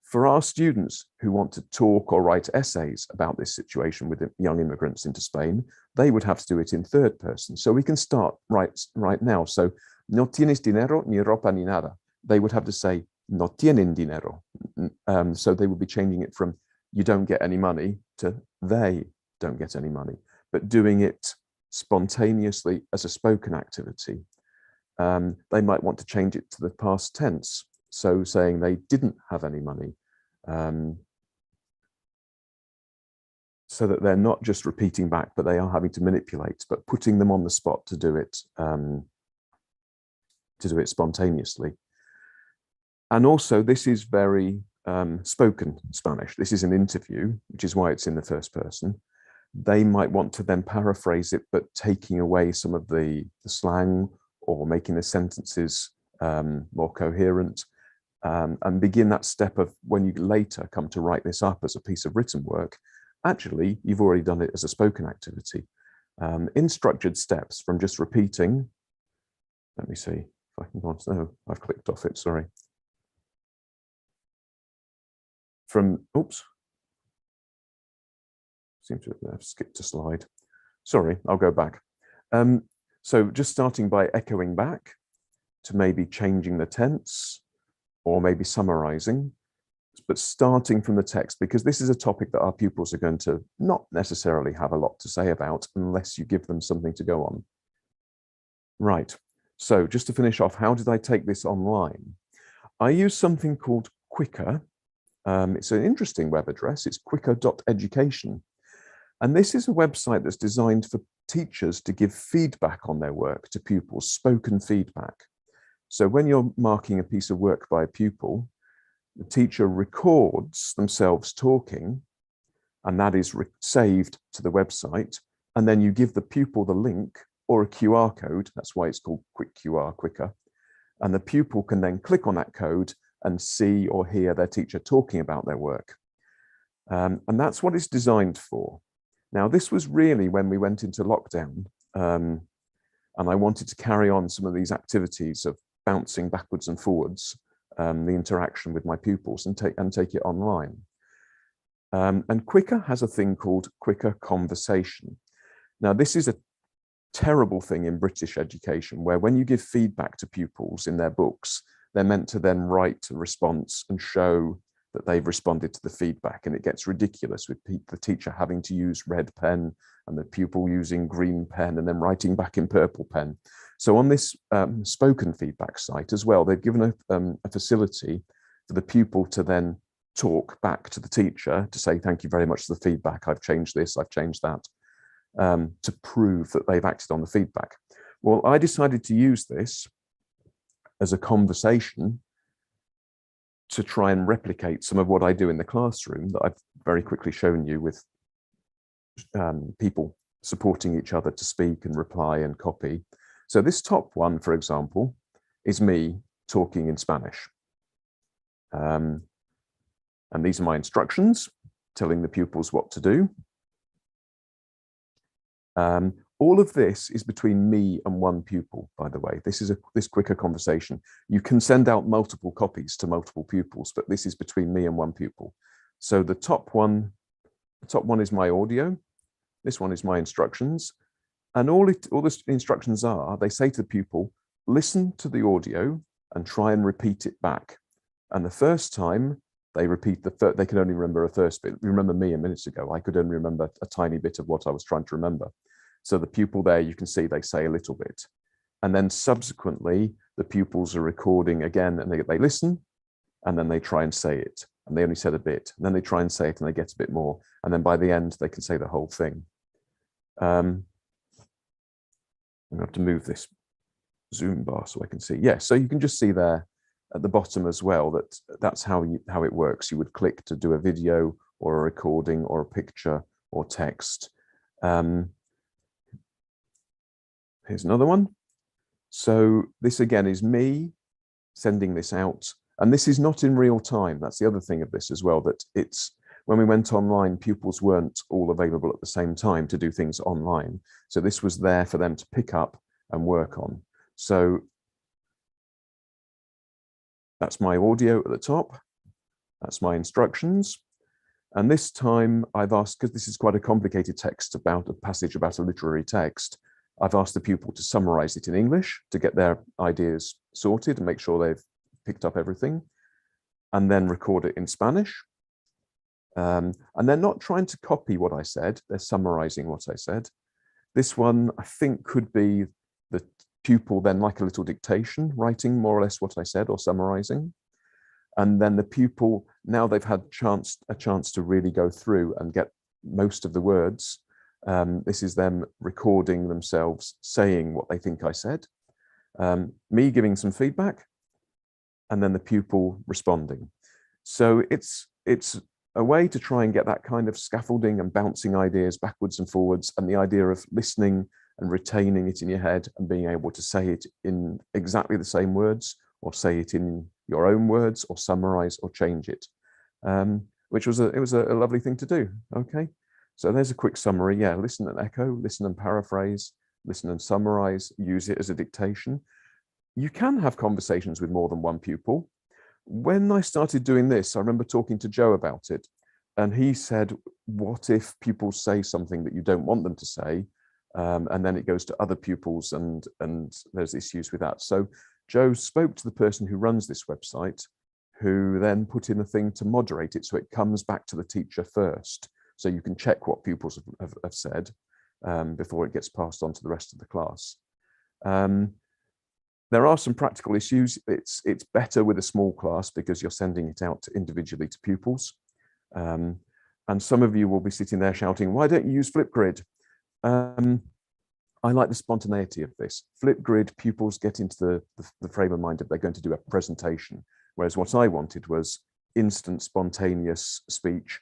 For our students who want to talk or write essays about this situation with young immigrants into Spain, they would have to do it in third person. So we can start right now. So, no tienes dinero ni ropa ni nada. They would have to say, no tienen dinero. So they would be changing it from you don't get any money to they don't get any money, but doing it spontaneously as a spoken activity. They might want to change it to the past tense. So saying they didn't have any money, so that they're not just repeating back, but they are having to manipulate, but putting them on the spot to do it spontaneously. And also, this is very spoken Spanish. This is an interview, which is why it's in the first person. They might want to then paraphrase it, but taking away some of the slang or making the sentences more coherent, and begin that step of when you later come to write this up as a piece of written work, actually, you've already done it as a spoken activity in structured steps from just repeating. Let me see if I can go on. No, I've clicked off it, sorry. From, oops. Seem to have skipped a slide. Sorry, I'll go back. So just starting by echoing back to maybe changing the tense or maybe summarizing, but starting from the text, because this is a topic that our pupils are going to not necessarily have a lot to say about unless you give them something to go on. Right, so just to finish off, how did I take this online? I use something called QWIQR. It's an interesting web address. It's QWIQR.education. And this is a website that's designed for teachers to give feedback on their work to pupils, spoken feedback. So when you're marking a piece of work by a pupil, the teacher records themselves talking, and that is saved to the website. And then you give the pupil the link or a QR code. That's why it's called QWIQR. And the pupil can then click on that code and see or hear their teacher talking about their work. And that's what it's designed for. Now, this was really when we went into lockdown, and I wanted to carry on some of these activities of bouncing backwards and forwards, the interaction with my pupils, and take it online. And QWIQR has a thing called QWIQR Conversation. Now, this is a terrible thing in British education, where when you give feedback to pupils in their books, they're meant to then write a response and show that they've responded to the feedback, and it gets ridiculous with the teacher having to use red pen and the pupil using green pen and then writing back in purple pen. So on this spoken feedback site as well, they've given a facility for the pupil to then talk back to the teacher to say, thank you very much for the feedback, I've changed this, I've changed that, to prove that they've acted on the feedback. Well, I decided to use this as a conversation to try and replicate some of what I do in the classroom that I've very quickly shown you with people supporting each other to speak and reply and copy. So this top one, for example, is me talking in Spanish. And these are my instructions, telling the pupils what to do. All of this is between me and one pupil, by the way. This is this QWIQR conversation. You can send out multiple copies to multiple pupils, but this is between me and one pupil. So the top one is my audio. This one is my instructions. And all the instructions are, they say to the pupil, listen to the audio and try and repeat it back. And the first time they repeat they can only remember a first bit. Remember me a minute ago, I could only remember a tiny bit of what I was trying to remember. So the pupil there, you can see they say a little bit. And then subsequently, the pupils are recording again, and they listen, and then they try and say it. And they only said a bit. And then they try and say it, and they get a bit more. And then by the end, they can say the whole thing. I'm going to have to move this Zoom bar so I can see. Yeah, so you can just see there at the bottom as well that's how it works. You would click to do a video or a recording or a picture or text. Here's another one. So this again is me sending this out, and this is not in real time. That's the other thing of this as well, that it's when we went online, pupils weren't all available at the same time to do things online. So this was there for them to pick up and work on. So that's my audio at the top. That's my instructions. And this time I've asked, because this is quite a complicated text about a passage about a literary text, I've asked the pupil to summarize it in English to get their ideas sorted and make sure they've picked up everything, and then record it in Spanish. And they're not trying to copy what I said, they're summarizing what I said. This one, I think, could be the pupil then like a little dictation, writing more or less what I said or summarizing. And then the pupil, now they've had a chance to really go through and get most of the words. This is them recording themselves saying what they think I said, me giving some feedback, and then the pupil responding. So it's a way to try and get that kind of scaffolding and bouncing ideas backwards and forwards, and the idea of listening and retaining it in your head and being able to say it in exactly the same words, or say it in your own words, or summarize or change it, which was a lovely thing to do. Okay, so there's a quick summary. Yeah, listen and echo, listen and paraphrase, listen and summarize, use it as a dictation. You can have conversations with more than one pupil. When I started doing this, I remember talking to Joe about it, and he said, what if pupils say something that you don't want them to say, and then it goes to other pupils, and there's issues with that. So Joe spoke to the person who runs this website, who then put in a thing to moderate it so it comes back to the teacher first, so you can check what pupils have said before it gets passed on to the rest of the class. There are some practical issues. It's better with a small class because you're sending it out individually to pupils. And some of you will be sitting there shouting, why don't you use Flipgrid? I like the spontaneity of this. Flipgrid, pupils get into the frame of mind that they're going to do a presentation, whereas what I wanted was instant, spontaneous speech,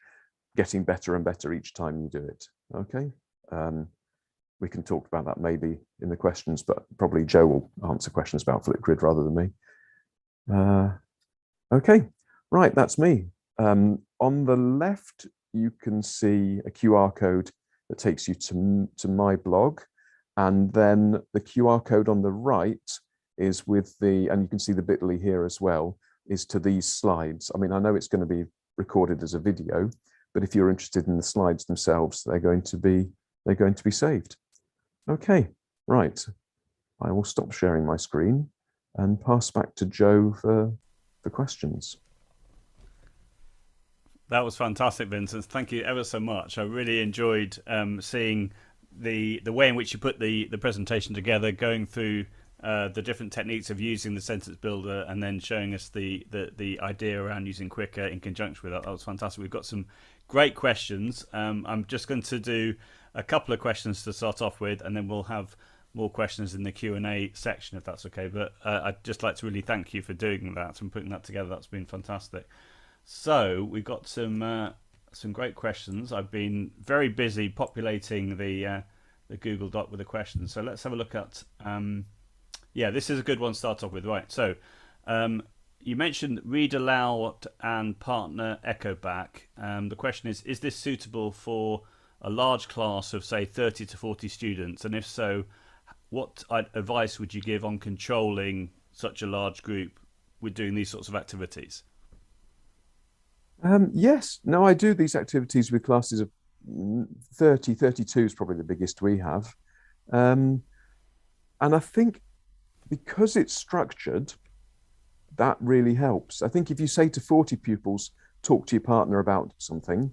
getting better and better each time you do it. Okay. We can talk about that maybe in the questions, but probably Joe will answer questions about Flipgrid rather than me. Okay, right, that's me. On the left, you can see a QR code that takes you to my blog. And then the QR code on the right is with and you can see the bit.ly here as well, is to these slides. I mean, I know it's going to be recorded as a video, but if you're interested in the slides themselves, they're going to be saved. Okay, right. I will stop sharing my screen and pass back to Joe for questions. That was fantastic, Vincent. Thank you ever so much. I really enjoyed seeing the way in which you put the presentation together, going through the different techniques of using the sentence builder, and then showing us the idea around using QWIQR in conjunction with that. That was fantastic. We've got some great questions. I'm just going to do a couple of questions to start off with, and then we'll have more questions in the Q&A section, if that's okay. But I'd just like to really thank you for doing that and putting that together. That's been fantastic. So we've got some great questions. I've been very busy populating the Google Doc with the questions. So let's have a look at, yeah, this is a good one to start off with. Right, so you mentioned read aloud and partner echo back. The question is this suitable for a large class of, say, 30 to 40 students? And if so, what advice would you give on controlling such a large group with doing these sorts of activities? Yes, no, I do these activities with classes of 30, 32 is probably the biggest we have. And I think because it's structured, that really helps. I think if you say to 40 pupils, talk to your partner about something,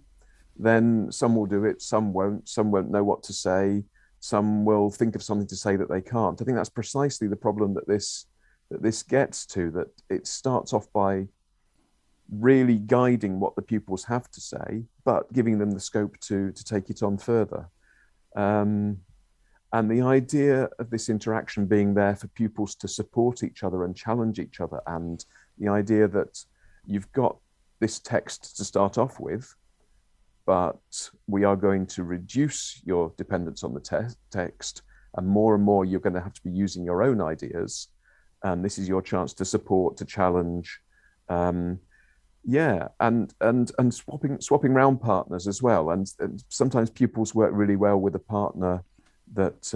then some will do it, some won't know what to say, some will think of something to say that they can't. I think that's precisely the problem that this gets to, that it starts off by really guiding what the pupils have to say, but giving them the scope to take it on further. And the idea of this interaction being there for pupils to support each other and challenge each other, and the idea that you've got this text to start off with, but we are going to reduce your dependence on the text, and more you're going to have to be using your own ideas, and this is your chance to support, to challenge. Yeah, and swapping round partners as well, and sometimes pupils work really well with a partner that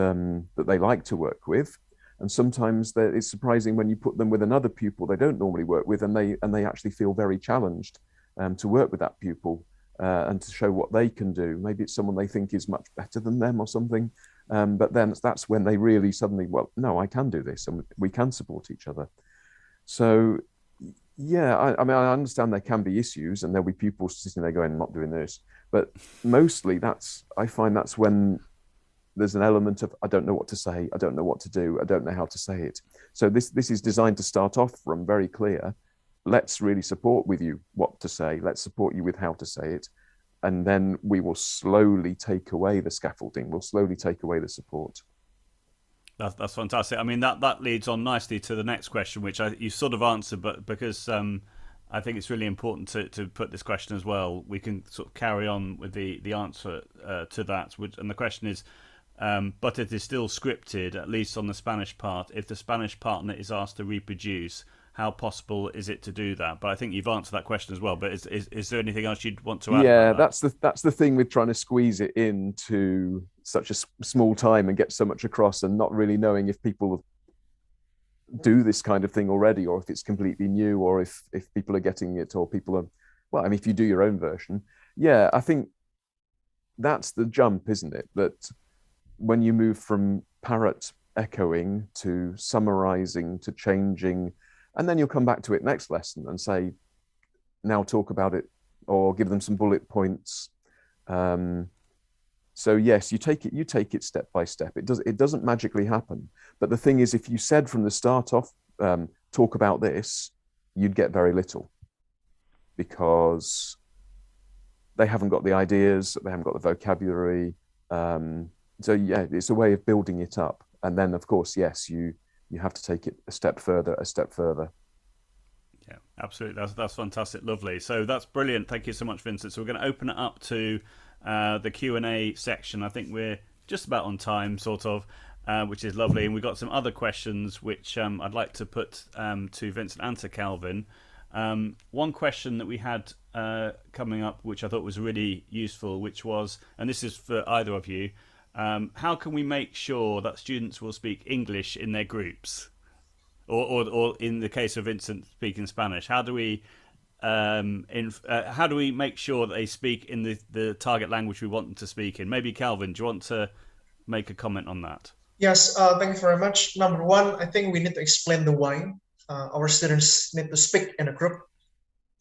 they like to work with, and sometimes it's surprising when you put them with another pupil they don't normally work with, and they actually feel very challenged. to work with that pupil and to show what they can do. Maybe it's someone they think is much better than them or something. But then that's when they really suddenly, well, no, I can do this, and we can support each other. So, yeah, I mean, I understand there can be issues, and there'll be pupils sitting there going, I'm not doing this. But mostly I find that's when there's an element of, I don't know what to say, I don't know what to do, I don't know how to say it. So this is designed to start off from very clear. Let's really support with you what to say. Let's support you with how to say it. And then we will slowly take away the scaffolding. We'll slowly take away the support. That's fantastic. I mean, that leads on nicely to the next question, which you sort of answered, but because I think it's really important to put this question as well, we can sort of carry on with the answer to that. And the question is, but it is still scripted, at least on the Spanish part. If the Spanish partner is asked to reproduce, how possible is it to do that? But I think you've answered that question as well. But is there anything else you'd want to add? Yeah, that's the thing with trying to squeeze it into such a small time and get so much across, and not really knowing if people do this kind of thing already, or if it's completely new, or if people are getting it, or people are, well, I mean, if you do your own version, yeah, I think that's the jump, isn't it? That when you move from parrot echoing to summarizing to changing, and then you'll come back to it next lesson and say, now talk about it, or give them some bullet points. So yes, you take it step by step. It doesn't magically happen. But the thing is, if you said from the start off, talk about this, you'd get very little, because they haven't got the ideas, they haven't got the vocabulary. So yeah, it's a way of building it up. And then of course, yes, you have to take it a step further. Yeah, absolutely. That's fantastic. Lovely. So that's brilliant. Thank you so much, Vincent. So we're going to open it up to the Q&A section. I think we're just about on time, sort of, which is lovely. And we've got some other questions which I'd like to put to Vincent and to Calvin. One question that we had coming up, which I thought was really useful, which was, and this is for either of you, how can we make sure that students will speak English in their groups? Or in the case of Vincent speaking Spanish, how do we make sure that they speak in the target language we want them to speak in? Maybe Calvin, do you want to make a comment on that? Yes, thank you very much. Number one, I think we need to explain the why our students need to speak in a group.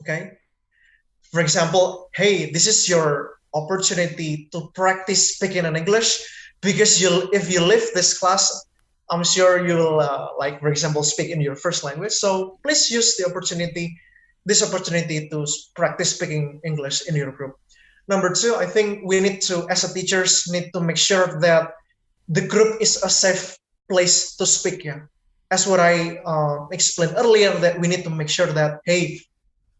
Okay. For example, hey, this is your opportunity to practice speaking in English, because if you leave this class, I'm sure you'll, like, for example, speak in your first language. So please use this opportunity to practice speaking English in your group. Number two, I think we need to, as a teachers, need to make sure that the group is a safe place to speak. Yeah, as what I explained earlier, that we need to make sure that, hey,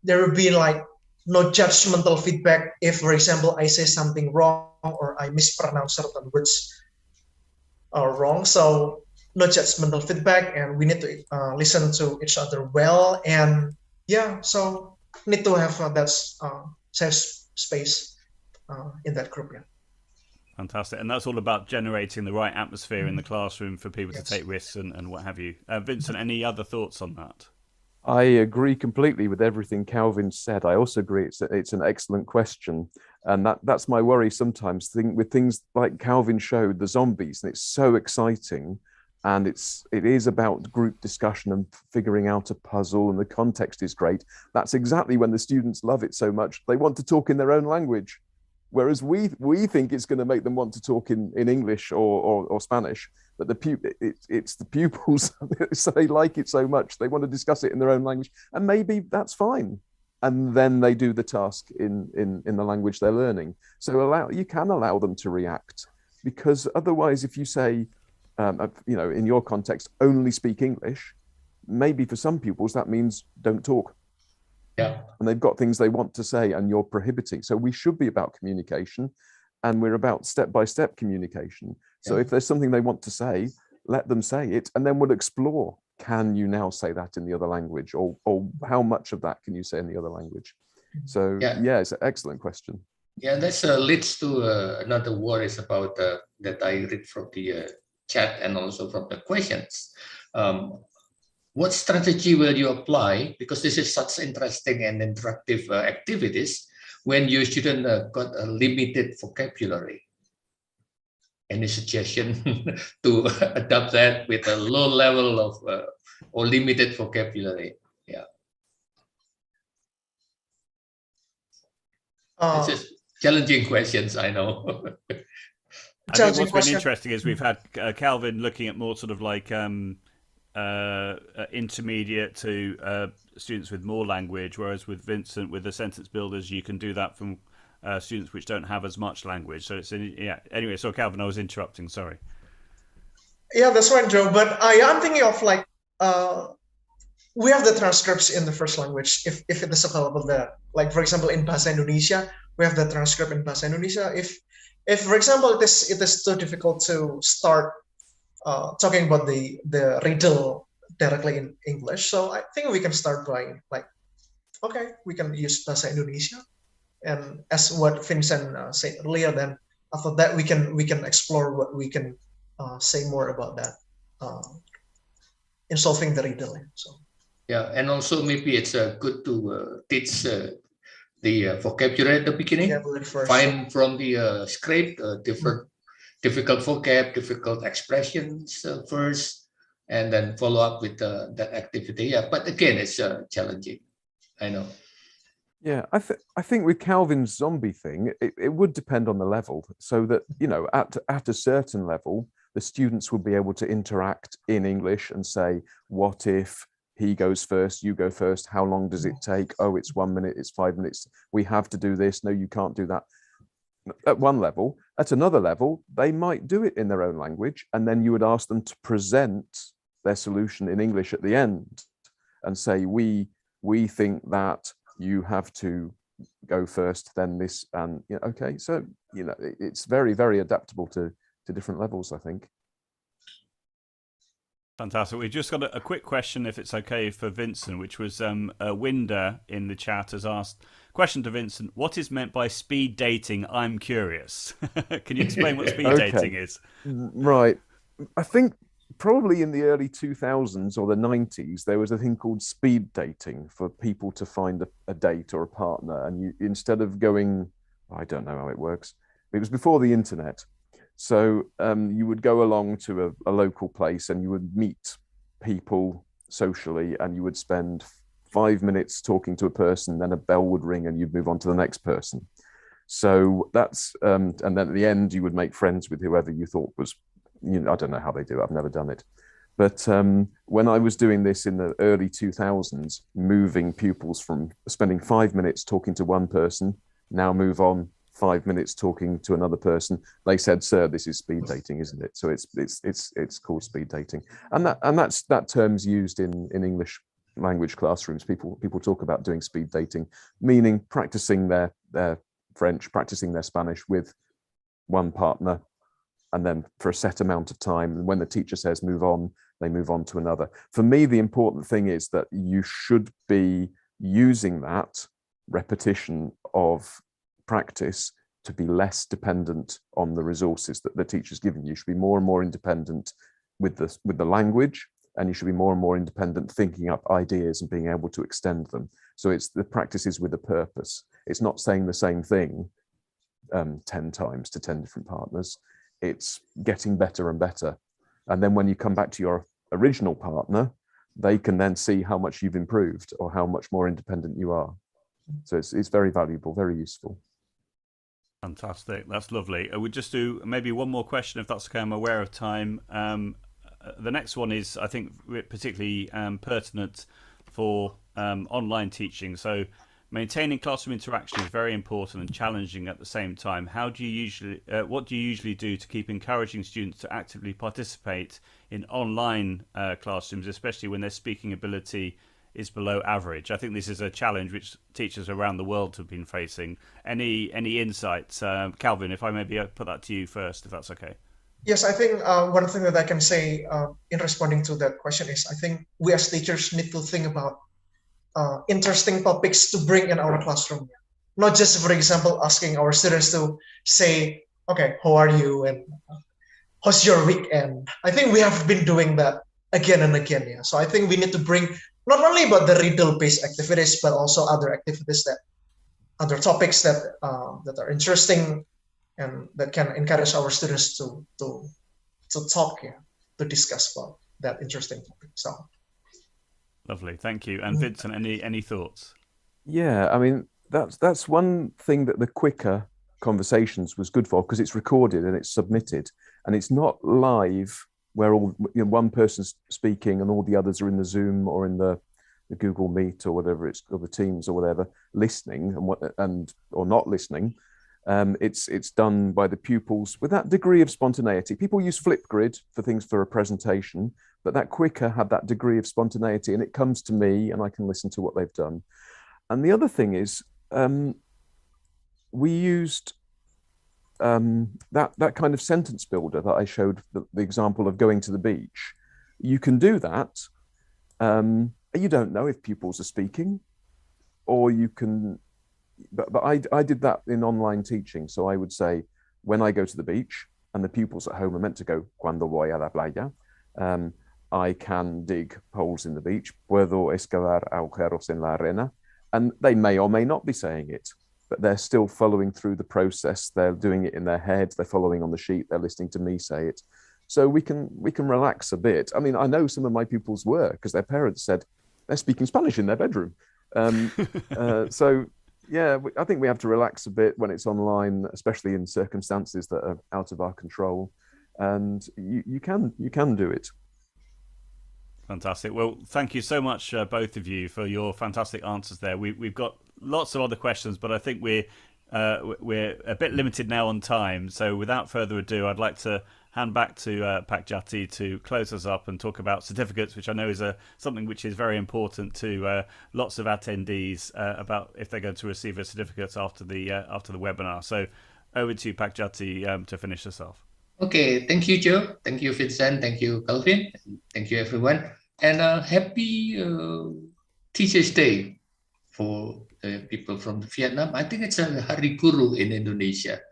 there will be like no judgmental feedback if, for example, I say something wrong or I mispronounce certain words wrong. So no judgmental feedback, and we need to listen to each other well. And yeah, so need to have that safe space in that group. Yeah. Fantastic. And that's all about generating the right atmosphere in the classroom for people to take risks and what have you. Vincent, any other thoughts on that? I agree completely with everything Calvin said. I also agree it's an excellent question. And that's my worry sometimes, with things like Calvin showed, the zombies, and it's so exciting. And it is about group discussion and figuring out a puzzle, and the context is great. That's exactly when the students love it so much. They want to talk in their own language, whereas we think it's going to make them want to talk in English or Spanish. But it's the pupils, so they like it so much, they want to discuss it in their own language, and maybe that's fine. And then they do the task in the language they're learning. So you can allow them to react, because otherwise, if you say, in your context, only speak English, maybe for some pupils that means don't talk. Yeah. And they've got things they want to say and you're prohibiting. So we should be about communication, and we're about step-by-step communication. So if there's something they want to say, let them say it, and then we'll explore. Can you now say that in the other language, or how much of that can you say in the other language? So yeah, it's an excellent question. Yeah, this leads to another worries about that I read from the chat and also from the questions. what strategy will you apply? Because this is such interesting and interactive activities when your student got a limited vocabulary. Any suggestion to adapt that with a low level of or limited vocabulary? Yeah. This is challenging questions, I know. I think what's been interesting is we've had Calvin looking at more sort of like intermediate to students with more language, whereas with Vincent, with the sentence builders, you can do that from students which don't have as much language. So it's yeah. Anyway, so Calvin, I was interrupting. Sorry. Yeah, that's fine, Joe. But I'm thinking of like we have the transcripts in the first language if it is available there. Like for example, in Bahasa Indonesia, we have the transcript in Bahasa Indonesia. If for example it is too difficult to start talking about the riddle directly in English, so I think we can start by like, okay, we can use Bahasa Indonesia, and as what Vincent said earlier, then after that we can explore what we can say more about that in solving the riddle. So yeah, and also maybe it's good to teach the vocabulary at the beginning. Find from the script different difficult vocab, difficult expressions first, and then follow up with that activity. Yeah, but again, it's challenging. I know. Yeah, I think with Calvin's zombie thing, it would depend on the level. So that, you know, at a certain level, the students would be able to interact in English and say, what if he goes first, you go first, how long does it take? Oh, it's 1 minute, it's 5 minutes. We have to do this. No, you can't do that. At one level. At another level, they might do it in their own language, and then you would ask them to present their solution in English at the end and say, we think that you have to go first, then this, and you know, okay. So, you know, it's very, very adaptable to different levels, I think. Fantastic. We've just got a quick question, if it's okay, for Vincent, which was Winder in the chat has asked, question to Vincent, what is meant by speed dating? I'm curious. Can you explain what speed dating is? Right. I think probably in the early 2000s or the 90s, there was a thing called speed dating for people to find a date or a partner. And you, instead of going, I don't know how it works, it was before the internet. So you would go along to a local place and you would meet people socially, and you would spend 5 minutes talking to a person, then a bell would ring and you'd move on to the next person. So that's, and then at the end you would make friends with whoever you thought was, you know, I don't know how they do it, I've never done it. But when I was doing this in the early 2000s, moving pupils from spending 5 minutes talking to one person, now move on 5 minutes talking to another person, they said, "Sir, this is speed dating, isn't it?" So it's called speed dating, and that term's used in English language classrooms. People talk about doing speed dating, meaning practicing their French, practicing their Spanish with one partner, and then for a set amount of time. And when the teacher says move on, they move on to another. For me, the important thing is that you should be using that repetition of practice to be less dependent on the resources that the teacher's given you. You should be more and more independent with the language, and you should be more and more independent thinking up ideas and being able to extend them. So it's the practices with a purpose. It's not saying the same thing 10 times to 10 different partners. It's getting better and better. And then when you come back to your original partner, they can then see how much you've improved or how much more independent you are. So it's very valuable, very useful. Fantastic. That's lovely. We'll just do maybe one more question, if that's okay. I'm aware of time. The next one is, I think, particularly pertinent for online teaching. So maintaining classroom interaction is very important and challenging at the same time. How do you usually, what do you usually do to keep encouraging students to actively participate in online classrooms, especially when their speaking ability is below average? I think this is a challenge which teachers around the world have been facing. Any insights? Calvin, if I maybe put that to you first, if that's okay. Yes, I think one thing that I can say in responding to that question is, I think we as teachers need to think about interesting topics to bring in our classroom. Not just, for example, asking our students to say, okay, how are you? And how's your weekend? I think we have been doing that again and again. Yeah. So I think we need to bring not only about the riddle-based activities, but also other activities other topics that are interesting and that can encourage our students to talk, to discuss about that interesting topic. So lovely, thank you. And Vincent, any thoughts? Yeah, I mean that's one thing that the QWIQR conversations was good for, because it's recorded and it's submitted, and it's not live where all one person's speaking and all the others are in the Zoom or in the Google Meet or whatever it's, or the Teams or whatever, listening or not listening. It's done by the pupils with that degree of spontaneity. People use Flipgrid for things for a presentation, but that QWIQR had that degree of spontaneity, and it comes to me and I can listen to what they've done. And the other thing is, we used that kind of sentence builder that I showed the example of going to the beach. You can do that. You don't know if pupils are speaking, or you can, but I did that in online teaching. So I would say, when I go to the beach and the pupils at home are meant to go, cuando voy a la playa, I can dig holes in the beach, puedo excavar agujeros en la arena. And they may or may not be saying it, but they're still following through the process. They're doing it in their heads. They're following on the sheet. They're listening to me say it. So we can relax a bit. I mean, I know some of my pupils were, because their parents said they're speaking Spanish in their bedroom. So yeah, I think we have to relax a bit when it's online, especially in circumstances that are out of our control. And you can do it. Fantastic. Well, thank you so much, both of you, for your fantastic answers there. We've got lots of other questions, but I think we're a bit limited now on time. So without further ado, I'd like to hand back to Pak Jati to close us up and talk about certificates, which I know is something which is very important to lots of attendees about if they're going to receive a certificate after the webinar. So over to you, Pak Jati, to finish us off. Okay, thank you, Joe. Thank you, Vincent. Thank you, Calvin. Thank you, everyone. And happy Teachers' Day for the people from Vietnam. I think it's a Hari Guru in Indonesia.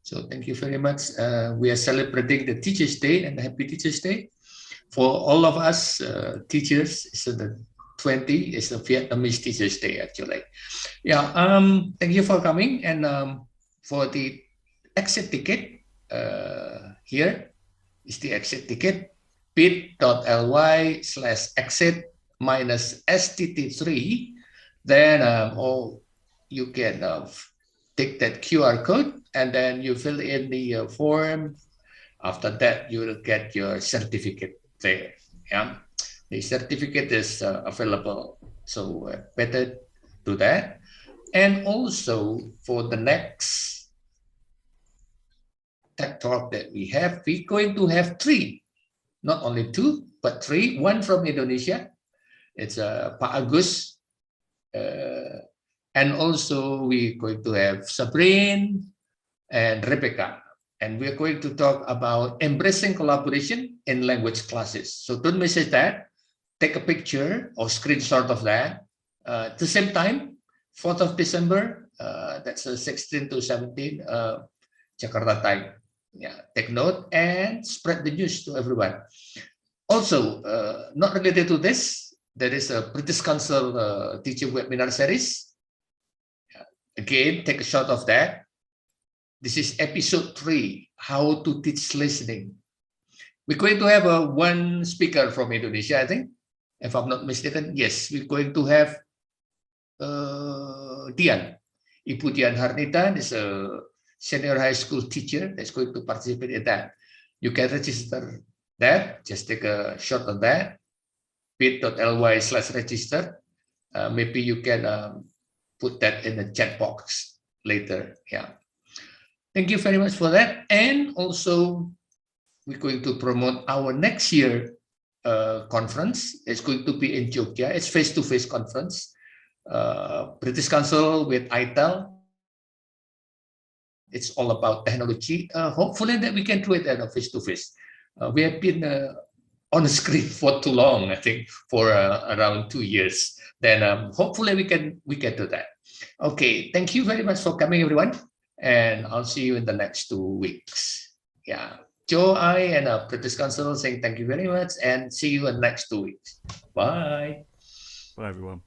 So thank you very much. We are celebrating the Teachers' Day and Happy Teachers' Day. For all of us teachers, it's the 20 is the Vietnamese Teachers' Day, actually. Yeah, thank you for coming. And for the exit ticket, here is the exit ticket, bit.ly/exit -STT3. Then you can take that QR code and then you fill in the form. After that, you will get your certificate there. Yeah, the certificate is available, so better do that. And also for the next tech talk that we're going to have 3, not only 2, but 3. One from Indonesia, it's Pak Agus, and also we're going to have Sabrine and Rebecca, and we're going to talk about embracing collaboration in language classes. So don't miss that. Take a picture or screenshot of that. At the same time, 4th of December, that's 16 to 17 Jakarta time. Yeah, take note and spread the news to everyone. Also, not related to this, there is a British Council teacher webinar series. Again, take a shot of that. This is episode 3, how to teach listening. We're going to have one speaker from Indonesia, I think, if I'm not mistaken. Yes, we're going to have Dian. Ibu Dian Harnita is a senior high school teacher that's going to participate in that. You can register that. Just take a shot of that. bit.ly/register. Maybe you can put that in the chat box later. Yeah. Thank you very much for that. And also, we're going to promote our next year conference. It's going to be in Jogja. It's face-to-face conference. British Council with iTEL. It's all about technology. Hopefully that we can do it face-to-face. We have been on the screen for too long, I think, for around 2 years. Then hopefully we can do that. Okay, thank you very much for coming, everyone, and I'll see you in the next 2 weeks. Yeah. Joe, I, and British Council saying thank you very much, and see you in next 2 weeks. Bye. Bye, everyone.